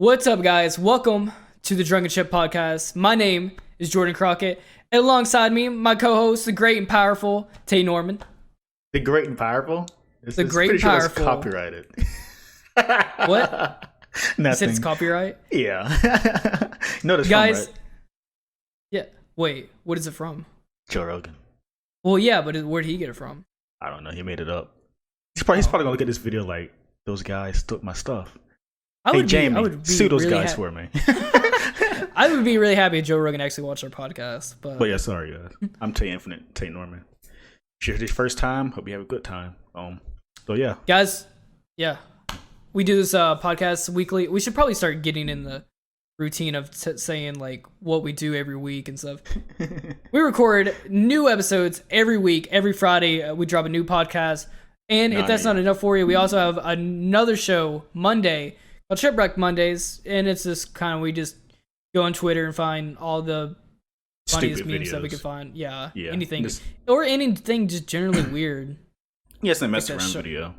What's up, guys? Welcome to the Drunken Ship Podcast. My name is Jordan Crockett. And alongside me, my co-host, the great and powerful Tay Norman. The great and powerful? The great and powerful. Sure copyrighted. What? Nothing. You said it's copyright? Yeah. No, that's guys. From, right? Yeah. Wait, what is it from? Joe Rogan. Well, yeah, but where did he get it from? I don't know. He made it up. He's probably gonna look at this video like those guys took my stuff. Jamie, sue those guys for me. I would be really happy if Joe Rogan actually watched our podcast. But yeah, sorry, I'm Tay Infinite, Tay Norman. If it's your first time, hope you have a good time. So yeah, guys, yeah, we do this podcast weekly. We should probably start getting in the routine of saying like what we do every week and stuff. We record new episodes every week. Every Friday, we drop a new podcast. And if that's not enough for you, we also have another show Monday called Shipwreck Mondays, and it's just kind of we just go on Twitter and find all the funniest memes that we can find. Yeah, anything or anything just generally weird. Yeah, it's a mess around video.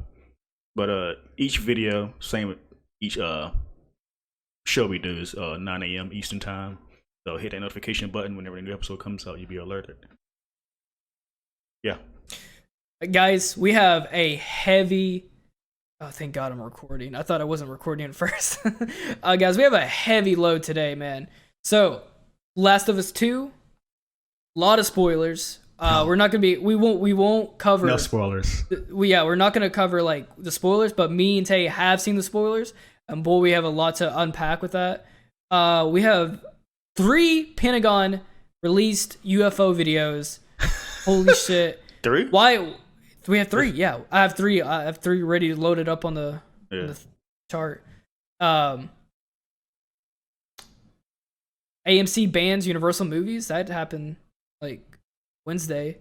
But each video, same with each show we do is 9 a.m. Eastern time. So hit that notification button whenever a new episode comes out, you'll be alerted. Yeah. Guys, we have a heavy... Oh, thank God I'm recording. I thought I wasn't recording at first. Guys, we have a heavy load today, man. So, Last of Us 2, a lot of spoilers. We're not gonna be. We won't cover. No spoilers. We're not gonna cover like the spoilers. But me and Tay have seen the spoilers, and boy, we have a lot to unpack with that. We have 3 Pentagon released UFO videos. Holy shit! 3? Why? We have 3. Yeah, I have 3. I have 3 ready loaded up on the chart. AMC bans Universal movies. That happened like Wednesday.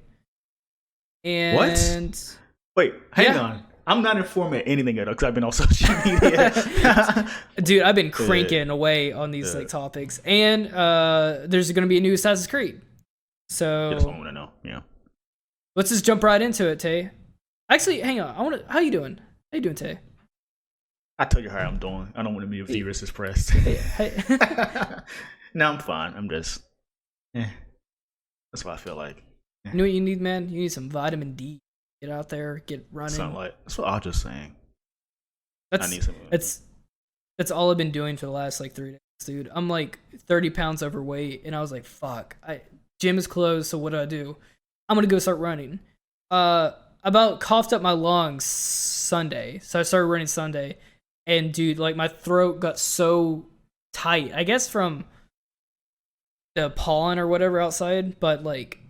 And what? Wait, hang on. I'm not informed of anything yet because I've been on social media. Dude, I've been cranking away on these like topics. And there's going to be a new Assassin's Creed. So that's what I want to know. Yeah. Let's just jump right into it, Tay. Actually, hang on. How you doing? How you doing, Tay? I tell you how I'm doing. I don't want to be viewers expressed. No, I'm fine. I'm just. That's what I feel like. You know what you need, man? You need some vitamin D. Get out there, get running. Sunlight. That's what I was just saying. I need some. That's all I've been doing for the last like 3 days, dude. I'm like 30 pounds overweight, and I was like, "Fuck, gym is closed, so what do? I'm gonna go start running." About coughed up my lungs Sunday, so I started running Sunday, and dude, like my throat got so tight. I guess from the pollen or whatever outside, but like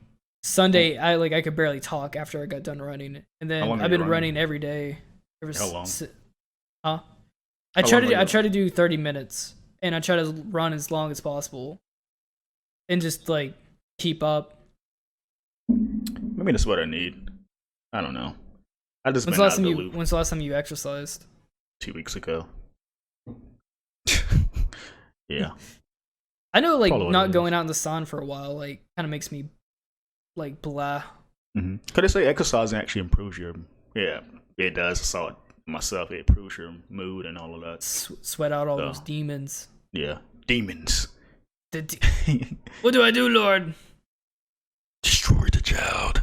Sunday, I could barely talk after I got done running, and then I've been running every day. How long? I try to do 30 minutes, and I try to run as long as possible, and just like keep up. Maybe that's what I need. I don't know. I just when's the last time you exercised? 2 weeks ago. Yeah. I know, like, not going out in the sun for a while, like, kind of makes me, like, blah. Mm-hmm. Could I say exercising actually improves your... Yeah, it does. I saw it myself. It improves your mood and all of that. Sweat out all those demons. Yeah. Demons. What do I do, Lord? Destroy the child.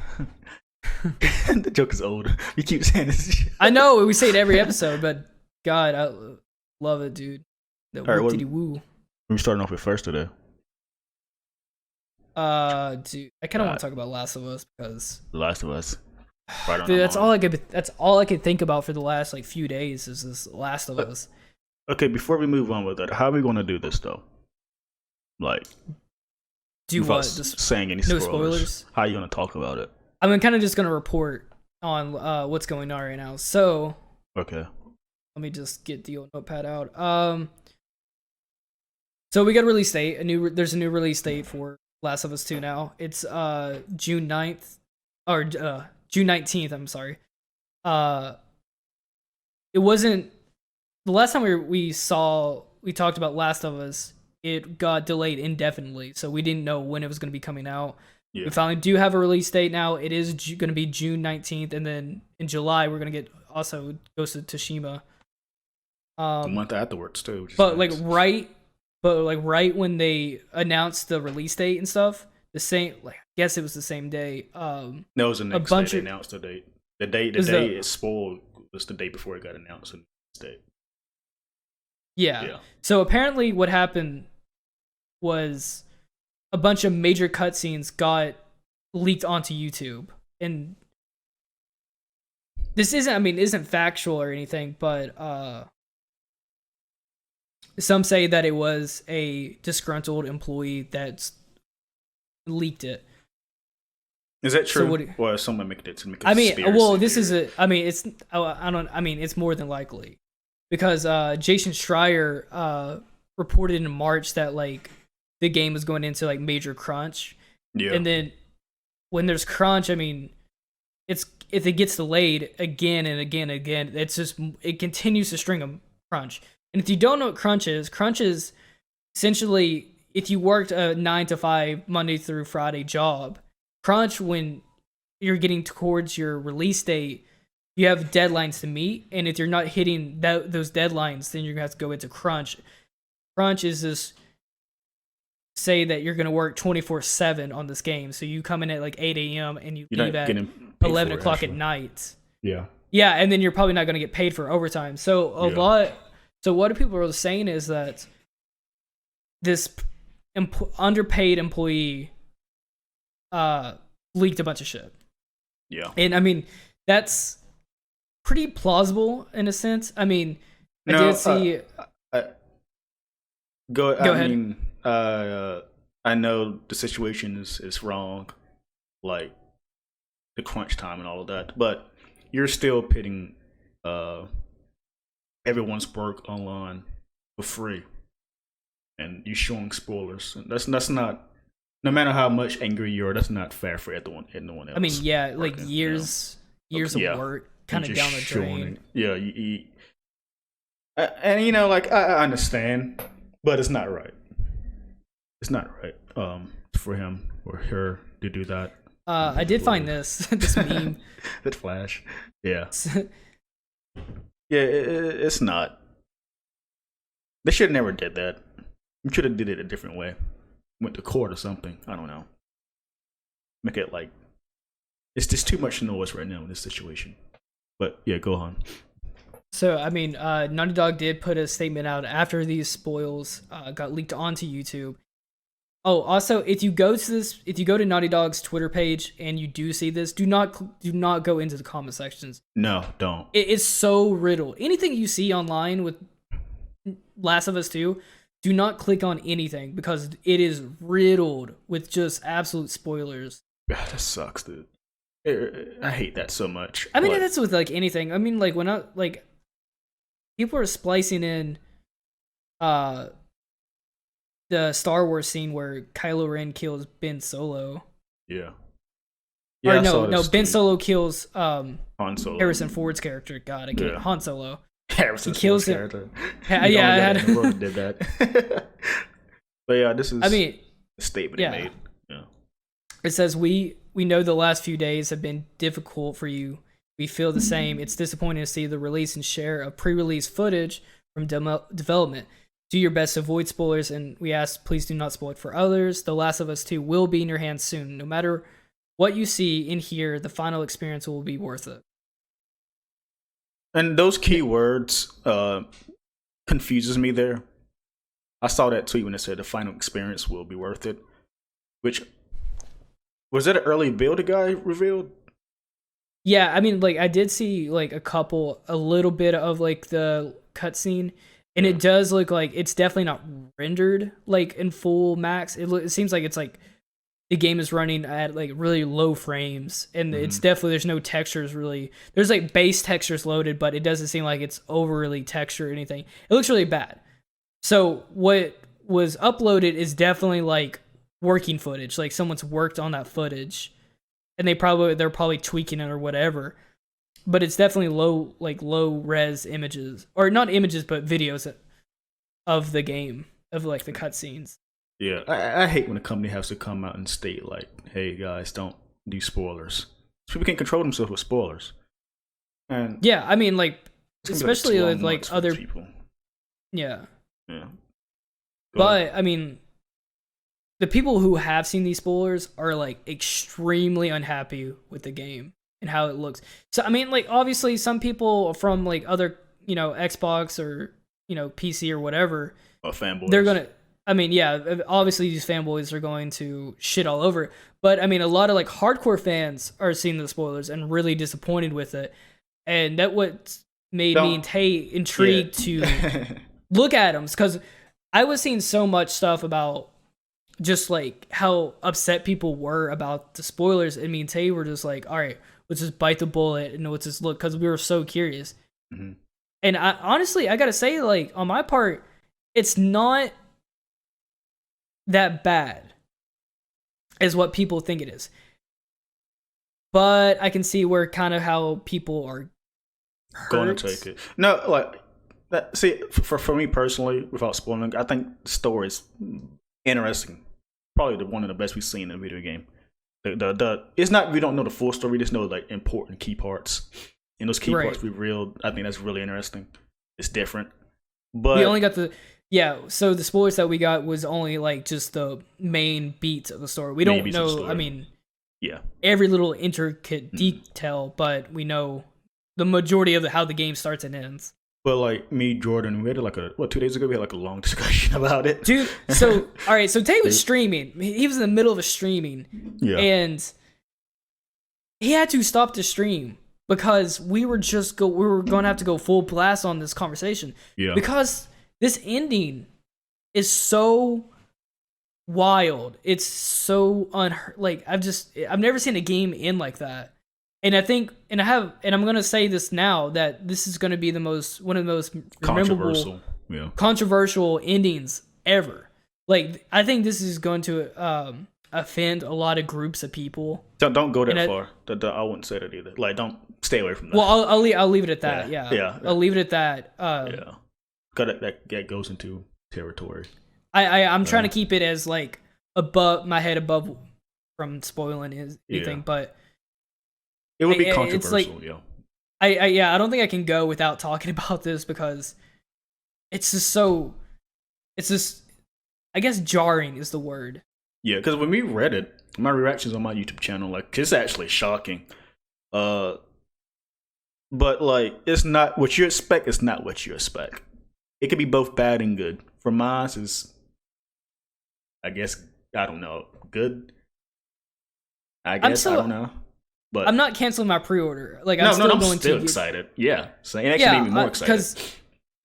The joke is old. We keep saying this shit. I know, we say it every episode, but God, I love it, dude. The woo. We're starting off with first today. Dude, I kind of want to talk about Last of Us because Last of Us. Right on. Dude, that's all I could think about for the last like few days is this Last of Us. Okay, before we move on with that, how are we going to do this though? Like, do what? Just saying any spoilers? How are you going to talk about it? I'm kind of just going to report on what's going on right now. So, okay. Let me just get the old notepad out. So we got a release date. There's a new release date for Last of Us 2 now. It's June 9th or June 19th. I'm sorry. It wasn't the last time we talked about Last of Us. It got delayed indefinitely, so we didn't know when it was going to be coming out. Yeah. We finally do have a release date now. It is going to be June 19th, and then in July we're going to get also Ghost of Tsushima. A month afterwards too. But nice. right when they announced the release date and stuff, the same, like, I guess it was the same day. No, it was the next day they announced the date. The day it spoiled was the day before it got announced. The next day. Yeah. So apparently, what happened was a bunch of major cutscenes got leaked onto YouTube, and this isn't factual or anything, but some say that it was a disgruntled employee that's leaked it. Is that true? Or is someone making it to make a conspiracy it's more than likely, because Jason Schreier reported in March that like the game was going into like major crunch. Yeah. And then when there's crunch, I mean, if it gets delayed again and again and again, it continues to string a crunch. And if you don't know what crunch is essentially if you worked a 9 to 5 Monday through Friday job, crunch, when you're getting towards your release date, you have deadlines to meet, and if you're not hitting those deadlines, then you're gonna have to go into crunch. Crunch is this, say that you're gonna work 24/7 on this game, so you come in at like 8 a.m. and you leave at 11 o'clock at night. Yeah, and then you're probably not gonna get paid for overtime. So So what people are saying is that this underpaid employee leaked a bunch of shit. Yeah, and I mean that's pretty plausible in a sense. I mean, I did see. Go ahead. I mean, I know the situation is wrong, like the crunch time and all of that, but you're still pitting everyone's work online for free, and you're showing spoilers. And that's not. No matter how much angry you are, that's not fair for anyone else. I mean, yeah, like years of work kind of down the drain. And you know, like I understand, but it's not right. It's not right for him or her to do that. I did find this meme. That flash. Yeah. It's not. They should have never did that. You should have did it a different way. Went to court or something. I don't know. Make it like it's just too much noise right now in this situation. But yeah, go on. So I mean, Naughty Dog did put a statement out after these spoils got leaked onto YouTube. Oh, also, if you go to Naughty Dog's Twitter page and you do see this, do not go into the comment sections. No, don't. It is so riddled. Anything you see online with Last of Us 2, do not click on anything because it is riddled with just absolute spoilers. God, that sucks, dude. I hate that so much. I mean, that's with like anything. I mean, like people are splicing in the Star Wars scene where Kylo Ren kills Ben Solo. Yeah. Or no, Ben Solo kills Han Solo. Harrison Ford's character. God, I can't. Yeah. Han Solo. Harrison Ford's character. I did that. But yeah, this is a statement he made. Yeah. It says, we know the last few days have been difficult for you. We feel the same. It's disappointing to see the release and share of pre-release footage from development. Do your best to avoid spoilers, and we ask, please do not spoil it for others. The Last of Us 2 will be in your hands soon. No matter what you see and hear, the final experience will be worth it. And those key words confuses me there. I saw that tweet when it said the final experience will be worth it. Which, was that an early build the guy revealed? Yeah, I mean, like, I did see, like, a little bit of, like, the cutscene, and it does look like it's definitely not rendered, like, in full max. It seems like it's, like, the game is running at, like, really low frames, and it's definitely, there's no textures, really. There's, like, base textures loaded, but it doesn't seem like it's overly textured or anything. It looks really bad. So, what was uploaded is definitely, like, working footage. Like, someone's worked on that footage, and they're probably tweaking it or whatever. But it's definitely low res images, or not images, but videos of the game, of like the cutscenes. Yeah, I hate when a company has to come out and state like, "Hey guys, don't do spoilers." People can't control themselves with spoilers. And yeah, I mean, like, especially with like other people. Yeah. Yeah. But I mean, the people who have seen these spoilers are like extremely unhappy with the game and how it looks. So I mean, like obviously some people from like other, Xbox or, PC or whatever, fanboys. They're gonna. I mean, yeah, obviously these fanboys are going to shit all over it. But I mean, a lot of like hardcore fans are seeing the spoilers and really disappointed with it, and that what made me and Tay intrigued to look at them, because I was seeing so much stuff about just like how upset people were about the spoilers, and me and Tay were just like, all right, let's just bite the bullet and let's just look, because we were so curious. Mm-hmm. And honestly, I gotta say, like on my part, it's not that bad as what people think it is, but I can see where kind of how people are going to take it. No, like that. See, for me personally, without spoiling, I think the story is interesting. Probably one of the best we've seen in a video game. It's not, we don't know the full story. We just know like important key parts, and those key parts revealed. I think that's really interesting. It's different, but we only got so the spoilers that we got was only like just the main beats of the story. We don't know. I mean, every little intricate detail, but we know the majority of how the game starts and ends. But like me, Jordan, we had like 2 days ago, we had like a long discussion about it. Dude, so all right, so Tay was streaming. He was in the middle of a streaming. Yeah. And he had to stop the stream because we were going to have to go full blast on this conversation. Yeah. Because this ending is so wild. It's so I've never seen a game end like that. And I think, and I'm gonna say this now, that this is gonna be one of the most controversial endings ever. Like, I think this is going to offend a lot of groups of people. Don't go that far. I wouldn't say that either. Like, don't stay away from that. Well, I'll leave it at that. Yeah. I'll leave it at that. Yeah, because that goes into territory. I'm trying to keep it as like above my head, above from spoiling anything, but. It would be controversial, I don't think I can go without talking about this, because it's just I guess jarring is the word. Yeah, because when we read it, my reactions on my YouTube channel, like, it's actually shocking. But like, it's not what you expect. It's not what you expect. It could be both bad and good. For mine, is, I guess, I don't know, good. I guess I don't know. But I'm not canceling my pre-order. Like, I'm still excited. Yeah, so it actually made me more excited.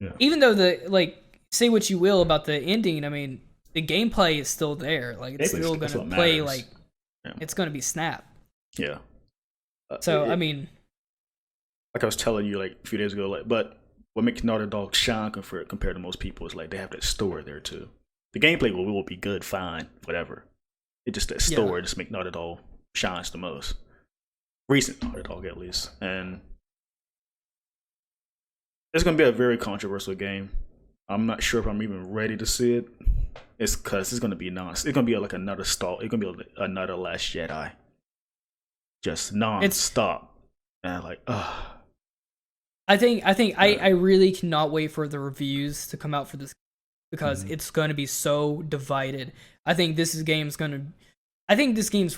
Because even though say what you will about the ending, I mean, the gameplay is still there. Like, it's still going to play like it's going to be Snap. Yeah. So I mean, like I was telling you like a few days ago, like, but what makes Naughty Dog shine compared to most people is like they have that story there too. The gameplay will be good, fine, whatever. It just that story just makes Naughty Dog shines the most. Recent Naughty Dog, at least. And it's going to be a very controversial game. I'm not sure if I'm even ready to see it. It's because it's going to be it's going to be like another Star. It's going to be another Last Jedi. Just non-stop. And like, I think I really cannot wait for the reviews to come out for this, because it's going to be so divided. I think this game's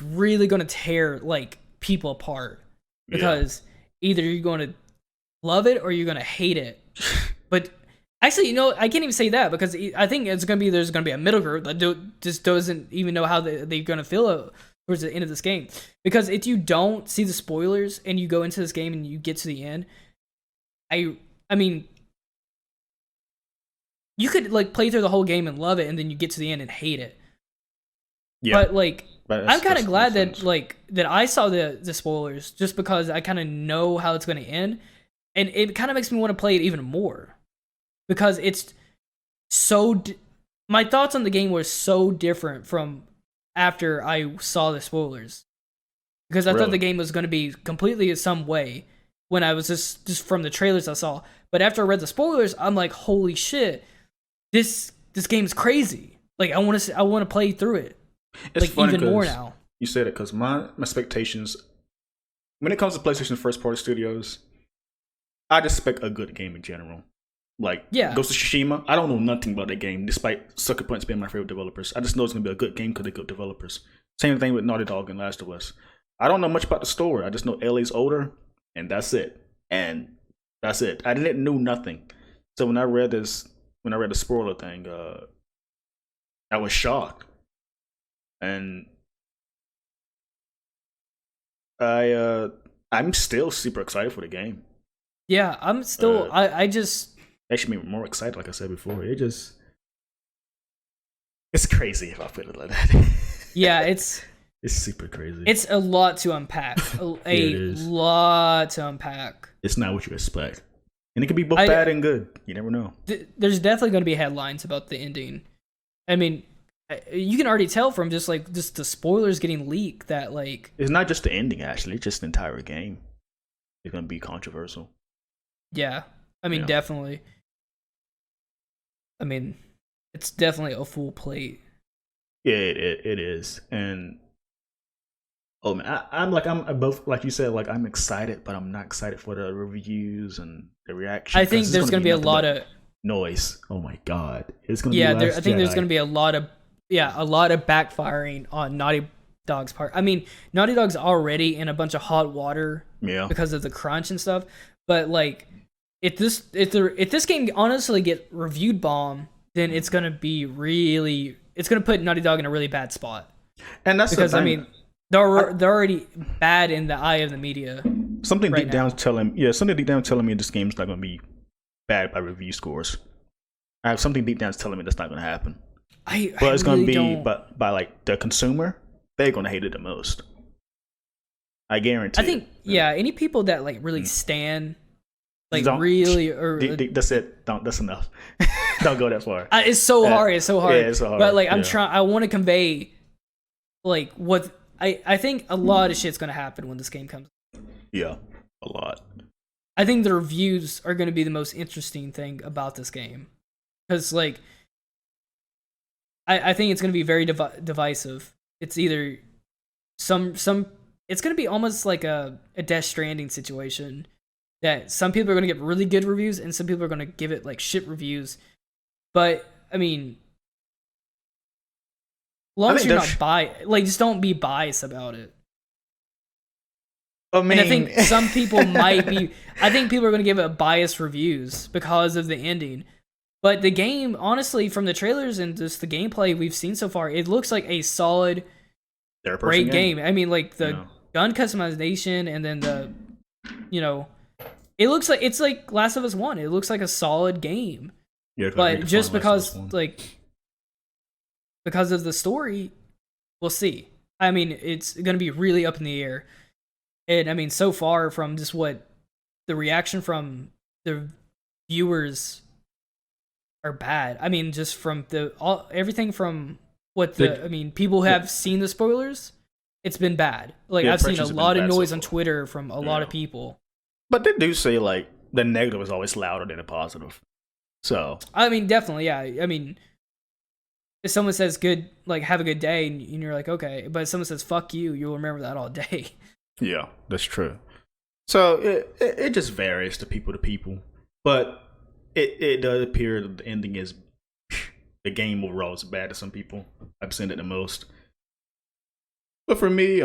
really going to tear like people apart, because either you're going to love it or you're going to hate it. But actually, I can't even say that, because I think there's going to be a middle group that just doesn't even know how they're going to feel towards the end of this game. Because if you don't see the spoilers and you go into this game and you get to the end, I mean, you could like play through the whole game and love it, and then you get to the end and hate it. Yeah. But like, I'm kind of glad that I saw the spoilers, just because I kind of know how it's going to end, and it kind of makes me want to play it even more, because it's so. My thoughts on the game were so different from after I saw the spoilers, because I thought the game was going to be completely some way when I was just from the trailers I saw. But after I read the spoilers, I'm like, holy shit, this game's crazy. Like, I want to play through it. It's like even more now. You said it, because my expectations when it comes to PlayStation first party studios, I just expect a good game in general. Like Yeah. Ghost of Tsushima, I don't know nothing about that game, despite Sucker Punch being my favorite developers. I just know it's gonna be a good game because they're good developers. Same thing with Naughty Dog and Last of Us. I don't know much about the story. I just know Ellie's older, and that's it. And that's it. I didn't know nothing. So when I read the spoiler thing, I was shocked, and I'm still super excited for the game. Yeah, I'm still. I just actually made me more excited. Like I said before, it's crazy if I put it like that. Yeah, it's super crazy. It's a lot to unpack. Lot to unpack. It's not what you expect, and it could be both bad and good. You never know. There's definitely going to be headlines about the ending. I mean, you can already tell from just the spoilers getting leaked that like it's not just the ending. Actually, it's just the entire game. It's going to be controversial. Yeah, I mean, definitely. I mean, it's definitely a full plate. Yeah, it is, and oh man, I'm both like you said. Like I'm excited, but I'm not excited for the reviews and the reaction. I think there's going to be a lot of noise. Oh my god, it's going to be. I think there's going to be a lot of backfiring on Naughty Dog's part. I mean, Naughty Dog's already in a bunch of hot water because of the crunch and stuff. But like, if this game honestly get reviewed bomb, then it's going to be it's going to put Naughty Dog in a really bad spot. And that's because I mean, they're already bad in the eye of the media. Something deep down telling me this game's not going to be bad by review scores. I have something deep down telling me that's not going to happen. But it's going to be, but by like the consumer, they're going to hate it the most. I guarantee. I think any people that like really stan, like that's it. That's enough. Don't go that far. It's so hard. It's so hard. Yeah, it's so hard. But like I want to convey, like what I think a lot of shit's going to happen when this game comes. Yeah, a lot. I think the reviews are going to be the most interesting thing about this game, because like. I think it's going to be very divisive. It's either it's going to be almost like a Death Stranding situation, that some people are going to get really good reviews and some people are going to give it like shit reviews. But I mean, as long as you're not biased, like just don't be biased about it. I mean, and I think some people might be. I think people are going to give it biased reviews because of the ending. But the game, honestly, from the trailers and just the gameplay we've seen so far, it looks like a solid, great game. I mean, like the gun customization and then it looks like it's like Last of Us 1. It looks like a solid game. Yeah, but just because of the story, we'll see. I mean, it's going to be really up in the air. And I mean, so far from just what the reaction from the viewers are bad. I mean, just from everything from what people who have seen the spoilers, it's been bad. Like I've seen a lot of noise on Twitter from a lot of people. But they do say like the negative is always louder than the positive. So I mean, definitely, yeah. I mean, if someone says good, like have a good day, and you're like okay, but if someone says fuck you, you'll remember that all day. Yeah, that's true. So it just varies to people, but. It does appear that the ending is the game overall is bad to some people. I've seen it the most, but for me,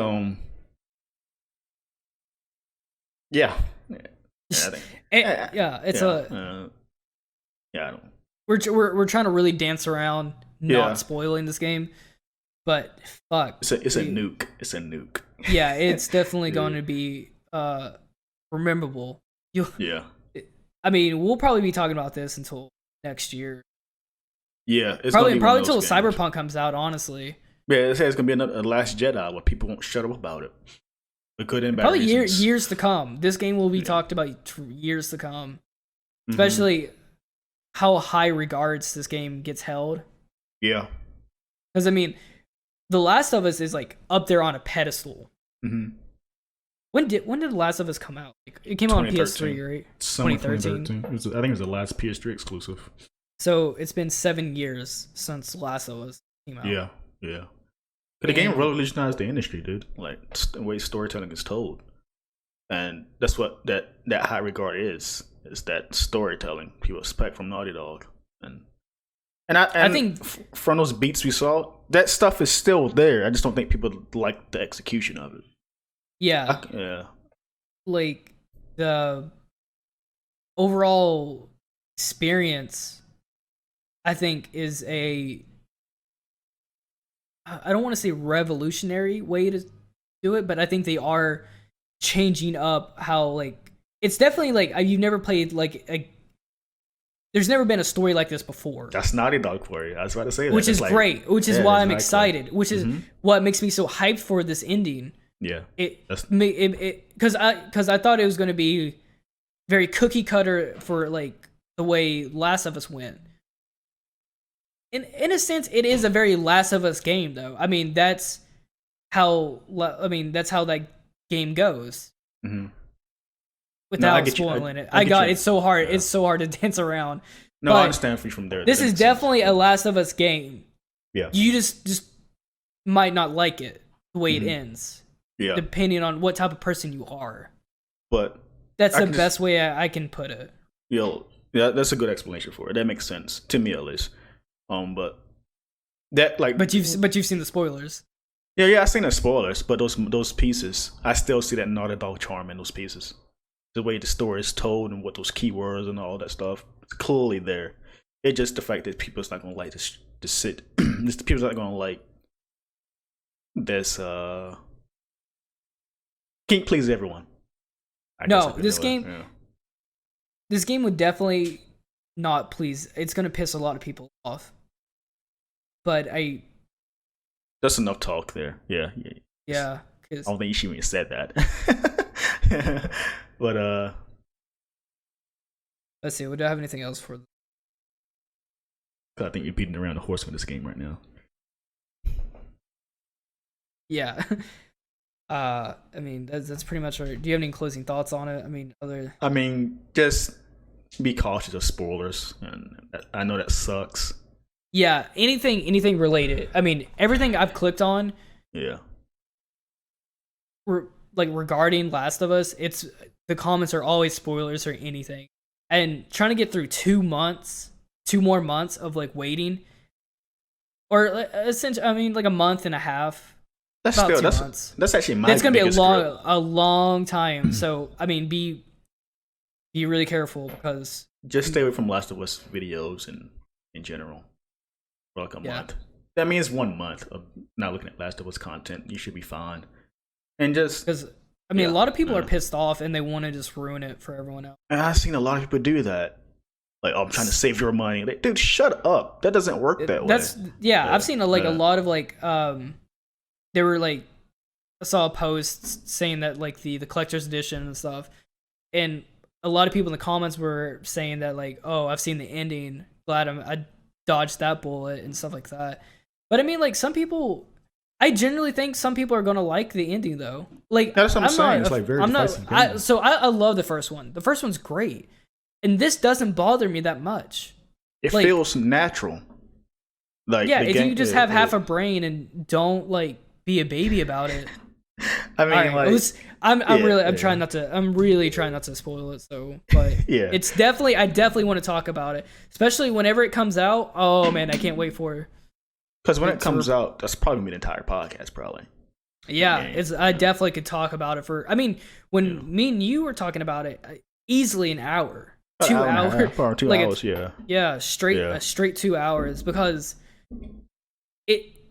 yeah, it's I don't. We're trying to really dance around not spoiling this game, but fuck, it's a nuke. It's a nuke. Yeah, it's definitely going to be rememberable. I mean, we'll probably be talking about this until next year. Yeah, it's probably until Cyberpunk comes out. Honestly, yeah, it's gonna be another Last Jedi where people won't shut up about it. Good and bad probably reasons. years to come. This game will be talked about for years to come, especially how high regards this game gets held. Yeah, because I mean, The Last of Us is like up there on a pedestal. Mm-hmm. When did The Last of Us come out? It came out on PS3, right? 2013. I think it was the last PS3 exclusive. So it's been 7 years since Last of Us came out. Yeah. The game revolutionized the industry, dude. Like the way storytelling is told, and that's what that high regard is. It's that storytelling people expect from Naughty Dog, and I think from those beats we saw, that stuff is still there. I just don't think people like the execution of it. Yeah, yeah. Like the overall experience, I think, is I don't want to say revolutionary way to do it, but I think they are changing up how, like, it's definitely like you've never played like there's never been a story like this before. That's Naughty Dog for you. I was about to say that. Which is like, great. Which is why I'm excited. Which is what makes me so hyped for this ending. Yeah. Because I thought it was going to be very cookie cutter for like the way Last of Us went. In a sense, it is a very Last of Us game, though. I mean, that's how that game goes. Mm-hmm. Without spoiling it. It's so hard. Yeah. It's so hard to dance around. No, I understand from there. This is definitely a Last of Us game. Yeah. You just might not like it the way it ends. Yeah. Depending on what type of person you are. But that's the best way I can put it. Yeah, that's a good explanation for it. That makes sense to me, at least. But that like. But you've seen the spoilers. Yeah, I've seen the spoilers, but those pieces, I still see that Naughty Dog charm in those pieces. The way the story is told and what those keywords and all that stuff, it's clearly there. It's just the fact that people's not gonna like this sit. Just the people's not gonna like this. Can't please everyone. This game would definitely not please. It's gonna piss a lot of people off. But that's enough talk there. Yeah. Yeah. I don't think you should even said that. But let's see. Do I have anything else for? I think you're beating around the horse with this game right now. Yeah. I mean, that's pretty much right. Do you have any closing thoughts on it? I mean, just be cautious of spoilers, and I know that sucks. Yeah, anything related. I mean, everything I've clicked on. Yeah. Regarding Last of Us, the comments are always spoilers or anything, and trying to get through 2 more months of like waiting, or essentially, like a month and a half. That's about still 2 months. That's actually my. It's gonna be a long time. So I mean, be really careful because just stay away from Last of Us videos and in general for like a month. That means 1 month of not looking at Last of Us content. You should be fine. And just because a lot of people are pissed off and they want to just ruin it for everyone else. And I've seen a lot of people do that. Like, I'm trying to save your money. Like, dude, shut up. That doesn't work that way. I've seen a lot of like they were like, I saw a post saying that like the collector's edition and stuff, and a lot of people in the comments were saying that like, oh, I've seen the ending, glad I dodged that bullet and stuff like that. But I mean, like, some people, I generally think some people are gonna like the ending though. Like, that's what I'm saying. It's like very divisive. I love the first one. The first one's great, and this doesn't bother me that much. It feels natural. Like, if you just have half a brain and don't like be a baby about it. I mean, I'm really trying not to spoil it. So, but it's definitely, I definitely want to talk about it, especially whenever it comes out. Oh man, I can't wait for it. Because when it comes out, that's probably gonna be an entire podcast, probably. Yeah, I definitely could talk about it for. I mean, when me and you were talking about it, easily an hour, 2 hours, or 2 hours, straight 2 hours because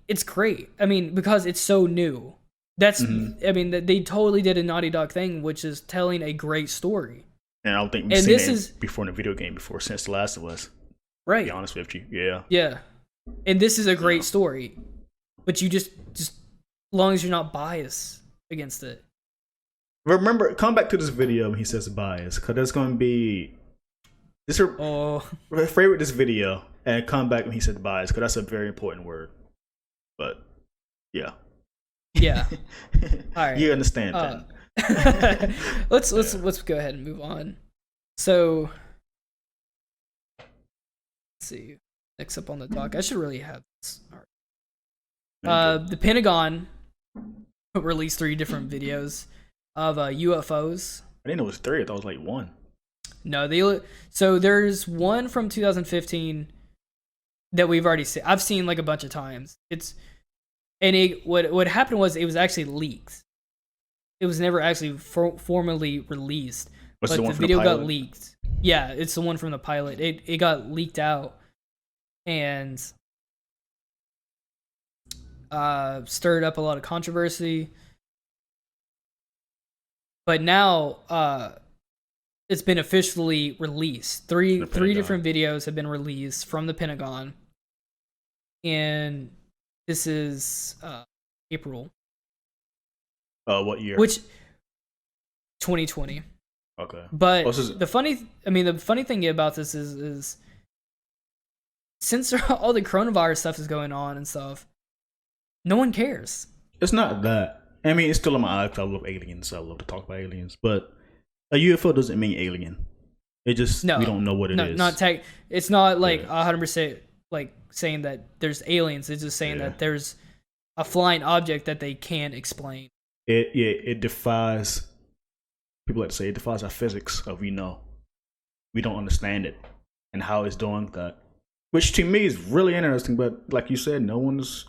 it's great. I mean, because it's so new. That's, I mean, they totally did a Naughty Dog thing, which is telling a great story. And I don't think we've seen it before in a video game before since The Last of Us. Right. To be honest with you, yeah. Yeah, and this is a great story, but you just as long as you're not biased against it. Remember, come back to this video when he says bias, because there's going to be favorite this video and come back when he said bias, because that's a very important word. But yeah. Yeah. All right. You understand that. Let's go ahead and move on. So let's see. Next up on the dock. I should really have this. All right. The Pentagon released 3 different videos of UFOs. I didn't know it was 3. I thought it was like 1. No, so there's one from 2015 that we've already seen. I've seen like a bunch of times. What happened was it was actually leaked. It was never actually formally released, but the video got leaked. Yeah, it's the one from the pilot. It got leaked out and stirred up a lot of controversy. But now it's been officially released. Three different videos have been released from the Pentagon, and this is April. What year? Which 2020. Okay. But the funny thing about this is since all the coronavirus stuff is going on and stuff, no one cares. It's not that. I mean, it's still in my eyes. I love aliens. I love to talk about aliens, but a UFO doesn't mean alien. It just we don't know what it is. Not tech. It's not like 100% like saying that there's aliens. It's just saying that there's a flying object that they can't explain. It defies. People like to say it defies our physics of we don't understand it and how it's doing that, which to me is really interesting. But like you said, no one's.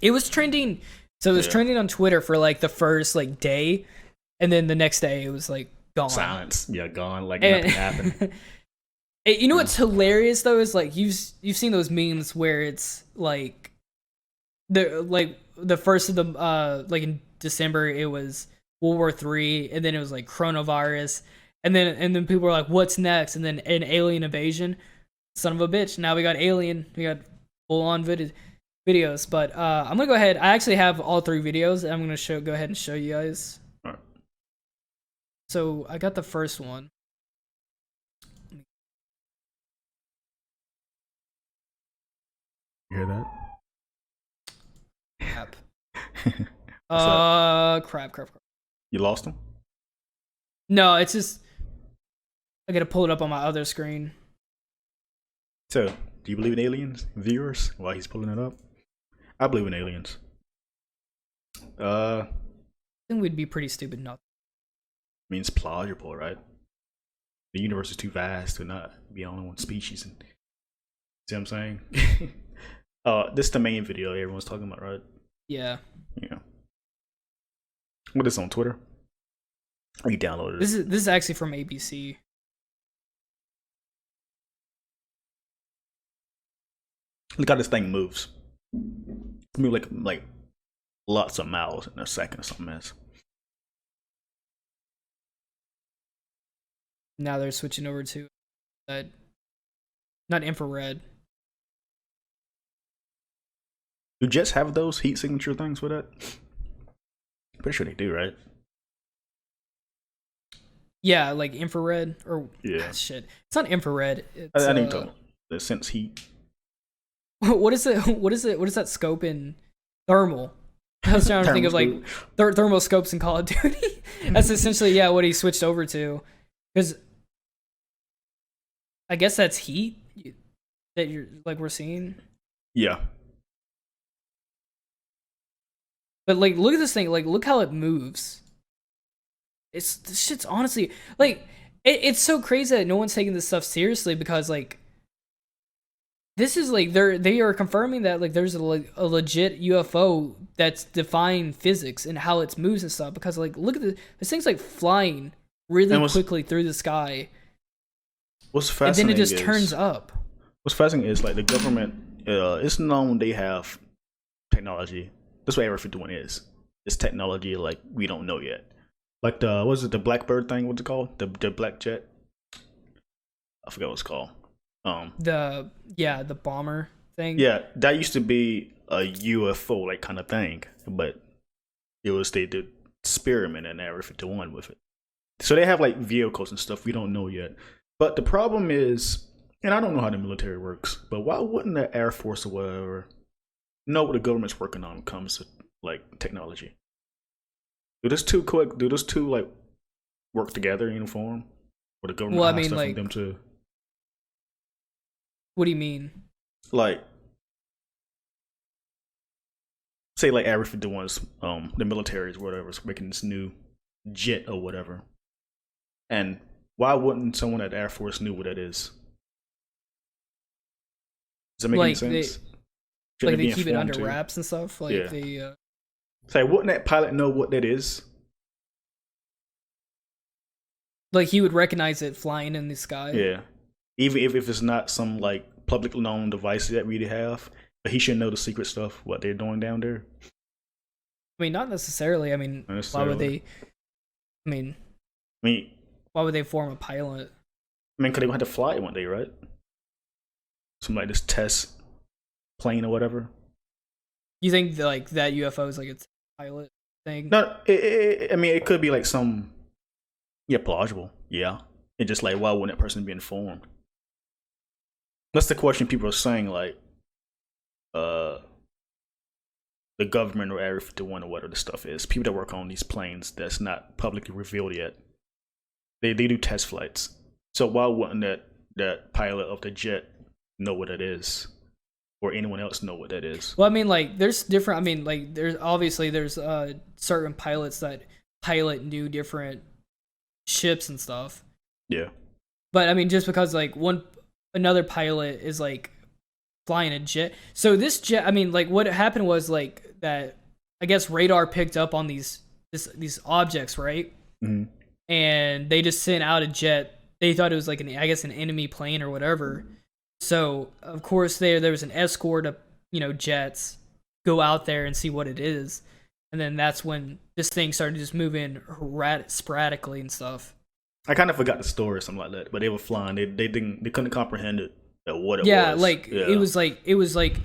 It was trending. So it was trending on Twitter for like the first like day, and then the next day it was like gone. Silence. Yeah, gone. Like nothing happened. You know what's hilarious though is like you've seen those memes where it's like the first of the like in December it was World War III, and then it was like coronavirus, and then people were like, what's next? And then an alien invasion. Son of a bitch. Now we got alien. We got full on videos. But I'm gonna go ahead. I actually have all 3 videos. And I'm gonna go ahead and show you guys. All right. So I got the first one. You hear that? Crap. You lost him? No, it's just I gotta pull it up on my other screen. So, do you believe in aliens, viewers? While he's pulling it up, I believe in aliens. I think we'd be pretty stupid not. Means plausible, right? The universe is too vast to not be only one species. And see what I'm saying? This is the main video everyone's talking about, right? Yeah. What is on Twitter? You downloaded it. This is actually from ABC. Look how this thing moves. It moves like lots of miles in a second or something else. Now they're switching over to not infrared. Do jets have those heat signature things for that? Pretty sure they do, right? Yeah, like infrared or shit. It's not infrared. It's, I didn't talk the sense heat. What is it? What is it? What is that scope in thermal? I was trying to think of like thermal scopes in Call of Duty. That's essentially what he switched over to, because I guess that's heat that you're like we're seeing. Yeah. But like, look at this thing. Like, look how it moves. This shit's honestly like it's so crazy that no one's taking this stuff seriously, because like this is like they are confirming that like there's a legit UFO that's defying physics and how it moves and stuff, because like look at this thing's like flying really quickly through the sky. What's fascinating, and then it just turns up. What's fascinating is like the government it's known they have technology. That's what Area 51 is. It's technology like we don't know yet. Like the Blackbird thing, what's it called? The black jet? I forgot what it's called. The bomber thing. Yeah, that used to be a UFO like kind of thing, but it was they did experiment in Area 51 with it. So they have like vehicles and stuff we don't know yet. But the problem is, and I don't know how the military works, but why wouldn't the Air Force or whatever know what the government's working on when it comes to like technology? Do those two like work together in uniform? Or the government has stuff like, from them too? What do you mean? Like, say like Area 51's the military is whatever is making this new jet or whatever, and why wouldn't someone at the Air Force knew what that is? Does that make any sense? They keep it under wraps and stuff. Like they. So wouldn't that pilot know what that is? Like he would recognize it flying in the sky. Yeah, even if it's not some like publicly known device that we have, but he should know the secret stuff, what they're doing down there. I mean, not necessarily. I mean, why would they? I mean, why would they form a pilot? I mean, because they would have to fly it one day, right? Something like this test plane or whatever. You think like that UFO is like a pilot thing? No, I mean, it could be like some. Yeah, plausible. Yeah. It's just like, why wouldn't that person be informed? That's the question people are saying, like, the government or Area 51 or whatever the stuff is. People that work on these planes that's not publicly revealed yet. They do test flights. So why wouldn't that pilot of the jet know what it is? Or anyone else know what that is? Well, I mean, like, there's different, I mean, like, there's certain pilots that pilot new different ships and stuff. Yeah. But I mean, just because like another pilot is like flying a jet. So this jet, I mean, like what happened was like that. I guess radar picked up on these objects, right? Mm-hmm. And they just sent out a jet. They thought it was like an enemy plane or whatever. So of course there was an escort of jets go out there and see what it is. And then that's when this thing started just moving sporadically and stuff. I kind of forgot the story or something like that, but they were flying. They couldn't comprehend it what it was. Yeah, it was like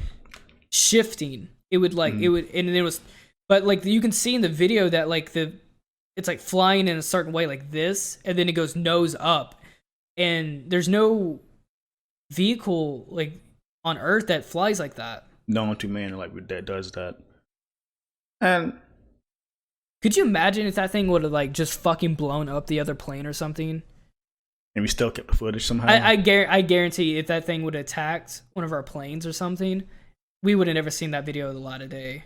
shifting. It would like it would, and it was, but like you can see in the video that like it's like flying in a certain way like this, and then it goes nose up, and there's no vehicle like on Earth that flies like that. Known to man like that does that. And could you imagine if that thing would have like just fucking blown up the other plane or something? And we still kept the footage somehow. I guarantee if that thing would have attacked one of our planes or something, we would have never seen that video of the light of day.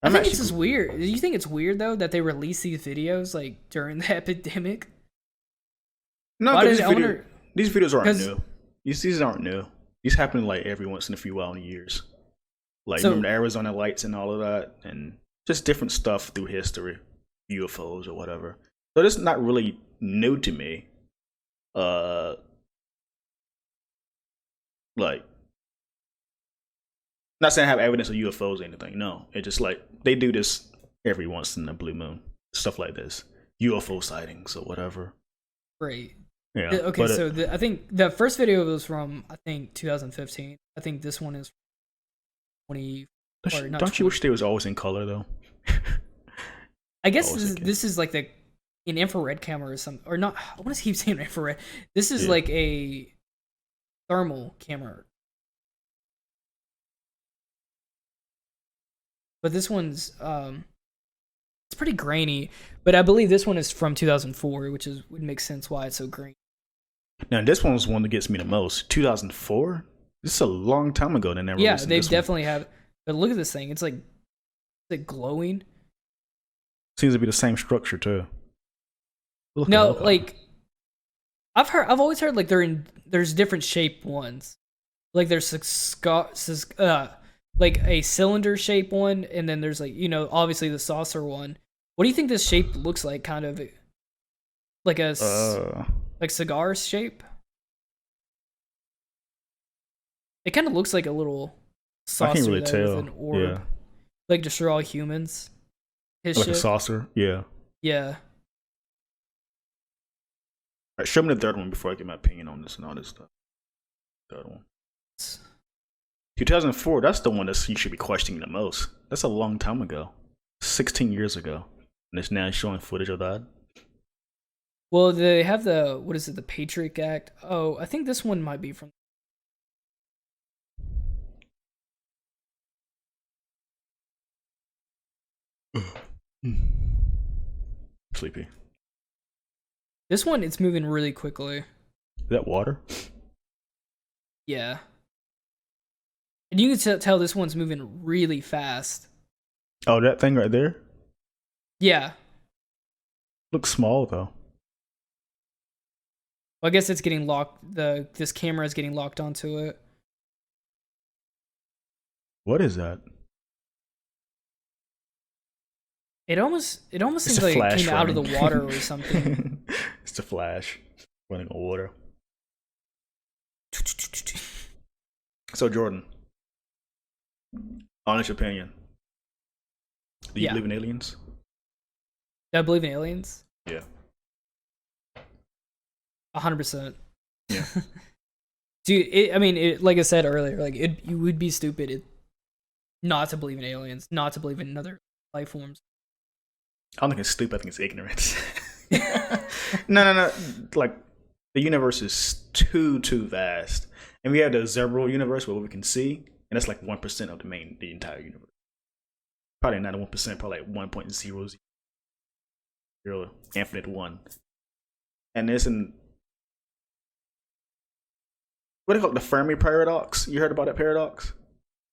I think it's just weird. Do you think it's weird though that they release these videos like during the epidemic? No, these videos aren't new. These aren't new. These happen like every once in a few years. Like remember the Arizona lights and all of that, and just different stuff through history, UFOs or whatever. So this is not really new to me. Like, not saying I have evidence of UFOs or anything. No, it's just like they do this every once in a blue moon, stuff like this, UFO sightings or whatever. Right. Yeah. Okay. So I think the first video was from 2015. I think this one is 20. Don't you wish they was always in color though? I guess this is like an infrared camera or something, or not. I want to keep saying infrared. This is like a thermal camera, but this one's it's pretty grainy. But I believe this one is from 2004, which would make sense why it's so green. Now this one's one that gets me the most. 2004. This is a long time ago. They never. Yeah, they definitely have. But look at this thing. It's like glowing. Seems to be the same structure too. No, like I've always heard like there's different shaped ones. Like there's like a cylinder shaped one, and then there's like obviously the saucer one. What do you think this shape looks like? Kind of like a like cigar shape. It kind of looks like a little saucer. I can't really tell. With an orb. Yeah. Like destroy all humans. Like ship. A saucer. Yeah. Yeah. All right, show me the third one before I get my opinion on this and all this stuff. Third one. 2004. That's the one that you should be questioning the most. That's a long time ago. 16 years ago. And it's now showing footage of that. Well, they have the Patriot Act. Oh, I think this one might be from. Sleepy. This one, it's moving really quickly. Is that water? Yeah. And you can tell this one's moving really fast. Oh, that thing right there? Yeah. Looks small, though. Well, I guess it's getting locked. This camera is getting locked onto it. What is that? It almost seems like it came out of the water or something. It's a flash running on water. So Jordan, honest opinion. Do you believe in aliens? Do I believe in aliens? Yeah. 100%. Yeah. Dude, like I said earlier, like it would be stupid not to believe in aliens, not to believe in other life forms. I don't think it's stupid. I think it's ignorance. No. Like, the universe is too vast, and we have the observable universe where we can see, and that's like 1% of the entire universe. Probably not 1%, probably like 1.00 infinite one. And there's what do they call it? The Fermi paradox. You heard about that paradox?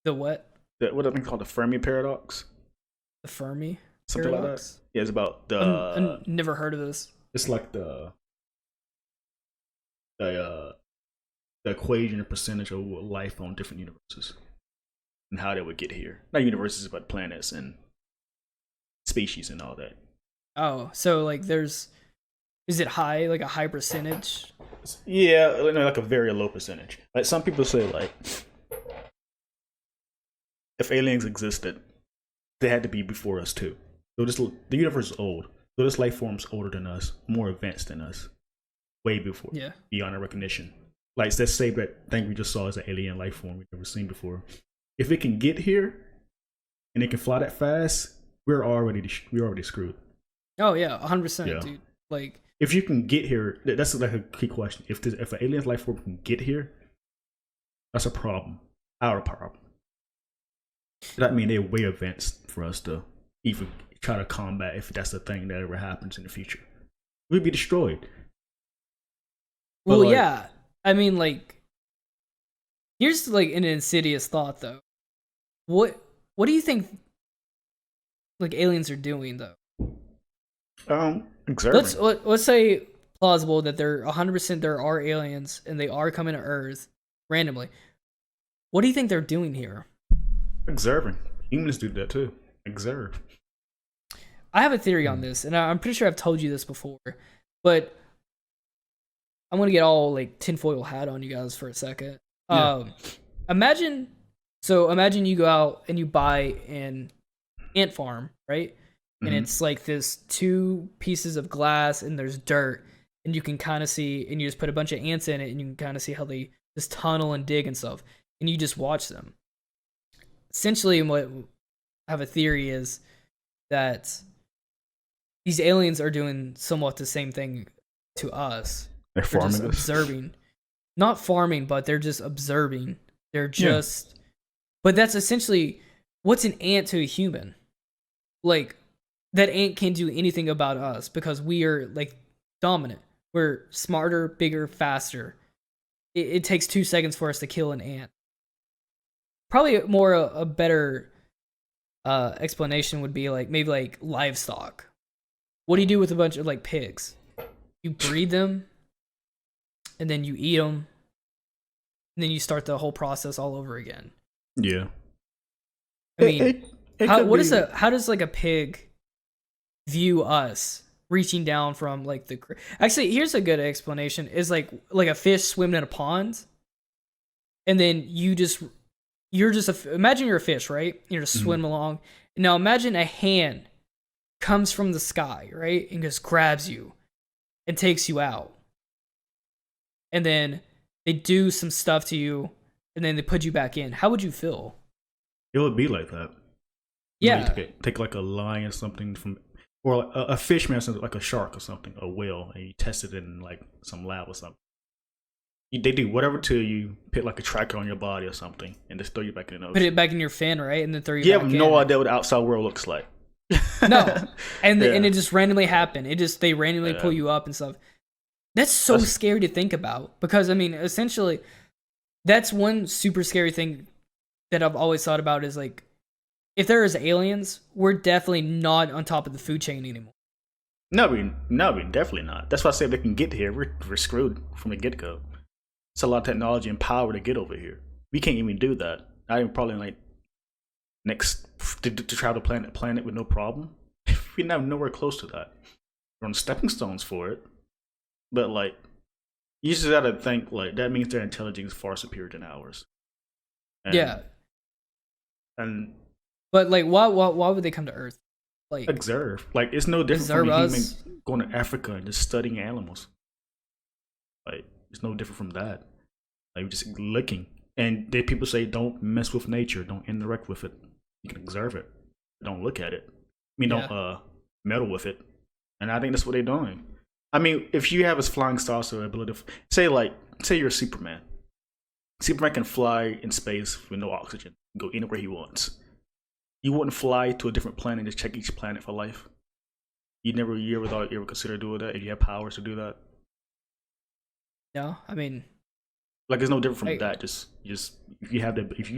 The what? What do they call the Fermi paradox? The Fermi Something paradox? like that. Yeah, it's about the. I've never heard of this. It's like the equation or percentage of life on different universes and how they would get here. Not universes, but planets and species and all that. Oh, so like is it high, like a high percentage? Yeah, like a very low percentage. Like some people say, like, if aliens existed, they had to be before us too. So the universe is old. So this life form's older than us, more advanced than us, way before, beyond our recognition. Like, let's say that thing we just saw is an alien life form we've never seen before. If it can get here and it can fly that fast, we're already screwed. Oh yeah, 100%, dude. Like, if you can get here, that's like a key question. If an alien life form can get here, that's a problem. Our problem. That means they're way advanced for us to even try to combat if that's the thing that ever happens in the future. We'd be destroyed. Well, like, yeah. I mean, like, here's like an insidious thought though. What do you think like aliens are doing though? Observing. Let's say plausible that they're 100% there are aliens and they are coming to Earth randomly. What do you think they're doing here? Observing. Humans do that too. Observe. I have a theory on this, and I'm pretty sure I've told you this before, but I'm gonna get all like tinfoil hat on you guys for a second. Yeah. Imagine you go out and you buy an ant farm, right? And it's like this 2 pieces of glass and there's dirt, and you can kind of see, and you just put a bunch of ants in it, and you can kind of see how they just tunnel and dig and stuff, and you just watch them. Essentially, what I have a theory is that these aliens are doing somewhat the same thing to us. They're farming just observing. Not farming, but they're just observing. They're just... But that's essentially... What's an ant to a human? Like, that ant can't do anything about us because we are, like, dominant. We're smarter, bigger, faster. It takes 2 seconds for us to kill an ant. Probably a better explanation would be, like, maybe, like, livestock. What do you do with a bunch of, like, pigs? You breed them, and then you eat them, and then you start the whole process all over again. Yeah. I mean, how does like a pig view us reaching down from like the... Actually, here's a good explanation. Is like a fish swimming in a pond, and then imagine you're a fish, right? You're just swimming along. Now imagine a hand comes from the sky, right? And just grabs you and takes you out. And then they do some stuff to you, and then they put you back in. How would you feel? It would be like that. Yeah. Take like a lion or something or a fish, man, like a shark or something, a whale, and you test it in like some lab or something. They do whatever to you, put like a tracker on your body or something, and just throw you back in the ocean. Put it back in your fin, right? And then throw you back in. You have no idea what the outside world looks like. No. And it just randomly happened. They randomly pull you up and stuff. That's scary to think about. Because, I mean, essentially, that's one super scary thing that I've always thought about is, like, if there is aliens, we're definitely not on top of the food chain anymore. No, we definitely not. That's why I say if they can get here, we're screwed from the get go. It's a lot of technology and power to get over here. We can't even do that. Not even probably like next to travel the planet with no problem. We're not nowhere close to that. We're on stepping stones for it, but like you just gotta think like that means their intelligence is far superior than ours. And, yeah, but like, why would they come to Earth? Like observe. Like it's no different from a human going to Africa and just studying animals. Like it's no different from that. Like just looking. And people say don't mess with nature, don't interact with it. You can observe it, don't look at it. I mean, don't meddle with it. And I think that's what they're doing. I mean, if you have a flying saucer ability, say you're a Superman. Superman can fly in space with no oxygen, go anywhere he wants. You wouldn't fly to a different planet and just check each planet for life. You ever consider doing that if you have powers to do that? No, I mean, like it's no different from that. Just if you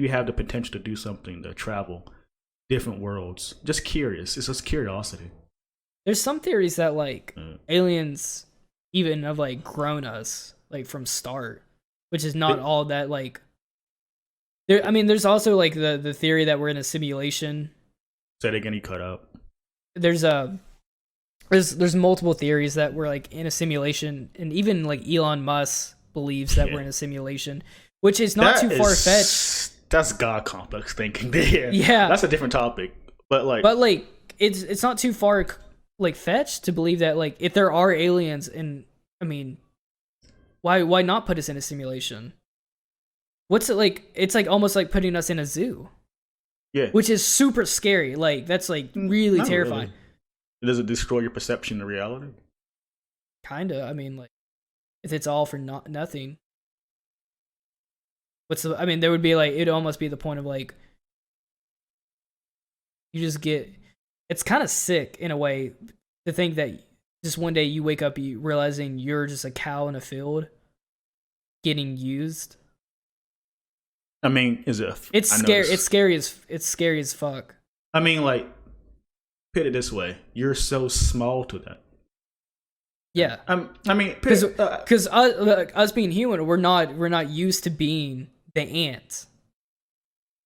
have the potential to do something, to travel different worlds, just curious. It's just curiosity. There's some theories that like aliens even have like grown us like from start, which is not all that like. I mean, there's also like the theory that we're in a simulation. Say it again. You cut out. There's multiple theories that we're like in a simulation, and even like Elon Musk believes that we're in a simulation, which is not too far fetched. That's God complex thinking. There. Yeah, that's a different topic. But it's not too far like fetched to believe that like if there are aliens, and I mean, why not put us in a simulation? What's it like? It's like almost like putting us in a zoo. Yeah, which is super scary. Like that's like really not terrifying. Really. Does it destroy your perception of reality? Kinda. I mean, like if it's all for nothing. I mean, there would be like it'd almost be the point of like you just get. It's kind of sick in a way to think that just one day you wake up realizing you're just a cow in a field getting used. I mean, is it? It's scary. It's scary as fuck. I mean, like, put it this way: you're so small to that. Yeah. I mean, because us being human, we're not used to being the ant,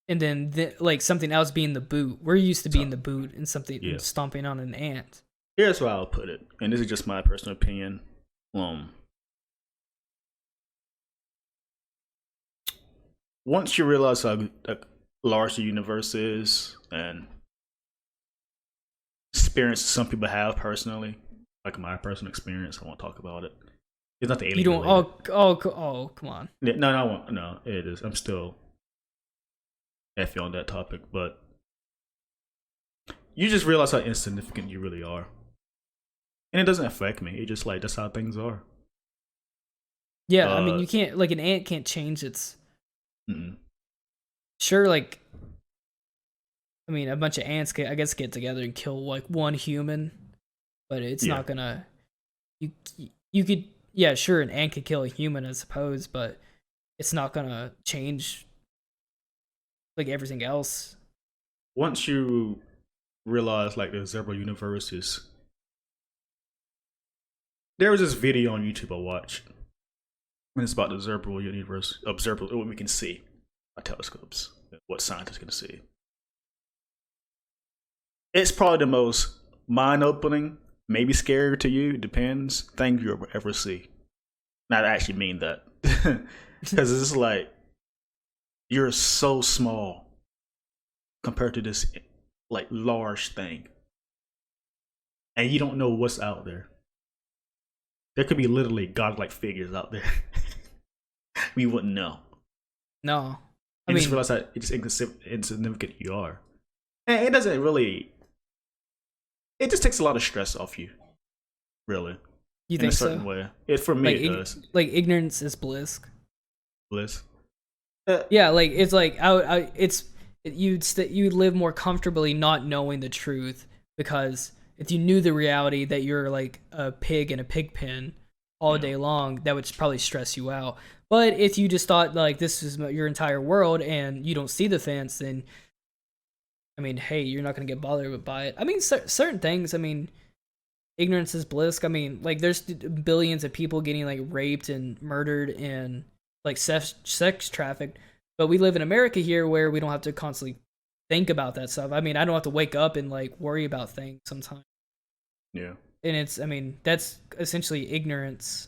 and then like something else being the boot. We're used to being the boot and something stomping on an ant. Here's how I'll put it, and this is just my personal opinion. Once you realize how large the universe is and experience some people have personally, like my personal experience, I won't talk about it. It's not the alien. You don't. Oh, come on. Yeah, no, it is. I'm still effing on that topic, but you just realize how insignificant you really are, and it doesn't affect me. It's just like that's how things are. Yeah, I mean, you can't like an ant can't change its. Sure, like, I mean, a bunch of ants I guess get together and kill like one human, but it's not gonna. You could sure an ant could kill a human I suppose, but it's not gonna change like everything else. Once you realize like there's several universes, there was this video on YouTube I watched. And it's about the observable universe, what we can see by telescopes, what scientists can see. It's probably the most mind-opening, maybe scary to you, depends, thing you'll ever see. Not actually mean that. Because it's like, you're so small compared to this like large thing. And you don't know what's out there. There could be literally godlike figures out there. We wouldn't know. No. I mean, just realize how it's insignificant you are. And it doesn't really. It just takes a lot of stress off you. Really. You think so? In a certain way. For me, it does. Like, ignorance is bliss. Bliss? Yeah, like, it's like, you'd live more comfortably not knowing the truth, because if you knew the reality that you're like a pig in a pig pen all day long, that would probably stress you out. But if you just thought like this is your entire world and you don't see the fence, then I mean, hey, you're not gonna get bothered by it. I mean, certain things. I mean, ignorance is bliss. I mean, like there's billions of people getting like raped and murdered and like sex trafficked, but we live in America here where we don't have to constantly think about that stuff. I mean, I don't have to wake up and like worry about things sometimes. Yeah. And it's, I mean, that's essentially ignorance.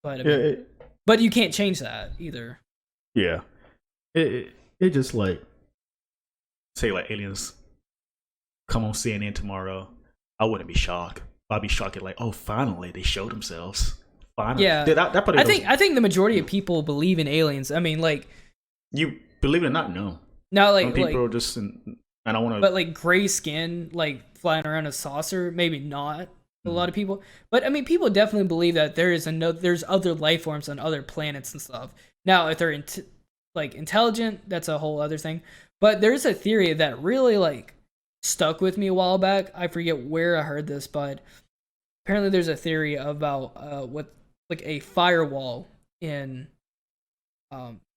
But I mean, but you can't change that either. Yeah. It just like, say like aliens come on CNN tomorrow, I wouldn't be shocked. I'd be shocked at like, oh, finally they showed themselves. Finally. Yeah. I think the majority of people believe in aliens. I mean, like, you believe it or not, no. Not like some people like, are just I don't want to. But like gray skin, like flying around a saucer, maybe not a lot of people. But I mean, people definitely believe that there's other life forms on other planets and stuff. Now, if they're like intelligent, that's a whole other thing. But there's a theory that really like stuck with me a while back. I forget where I heard this, but apparently there's a theory about what like a firewall in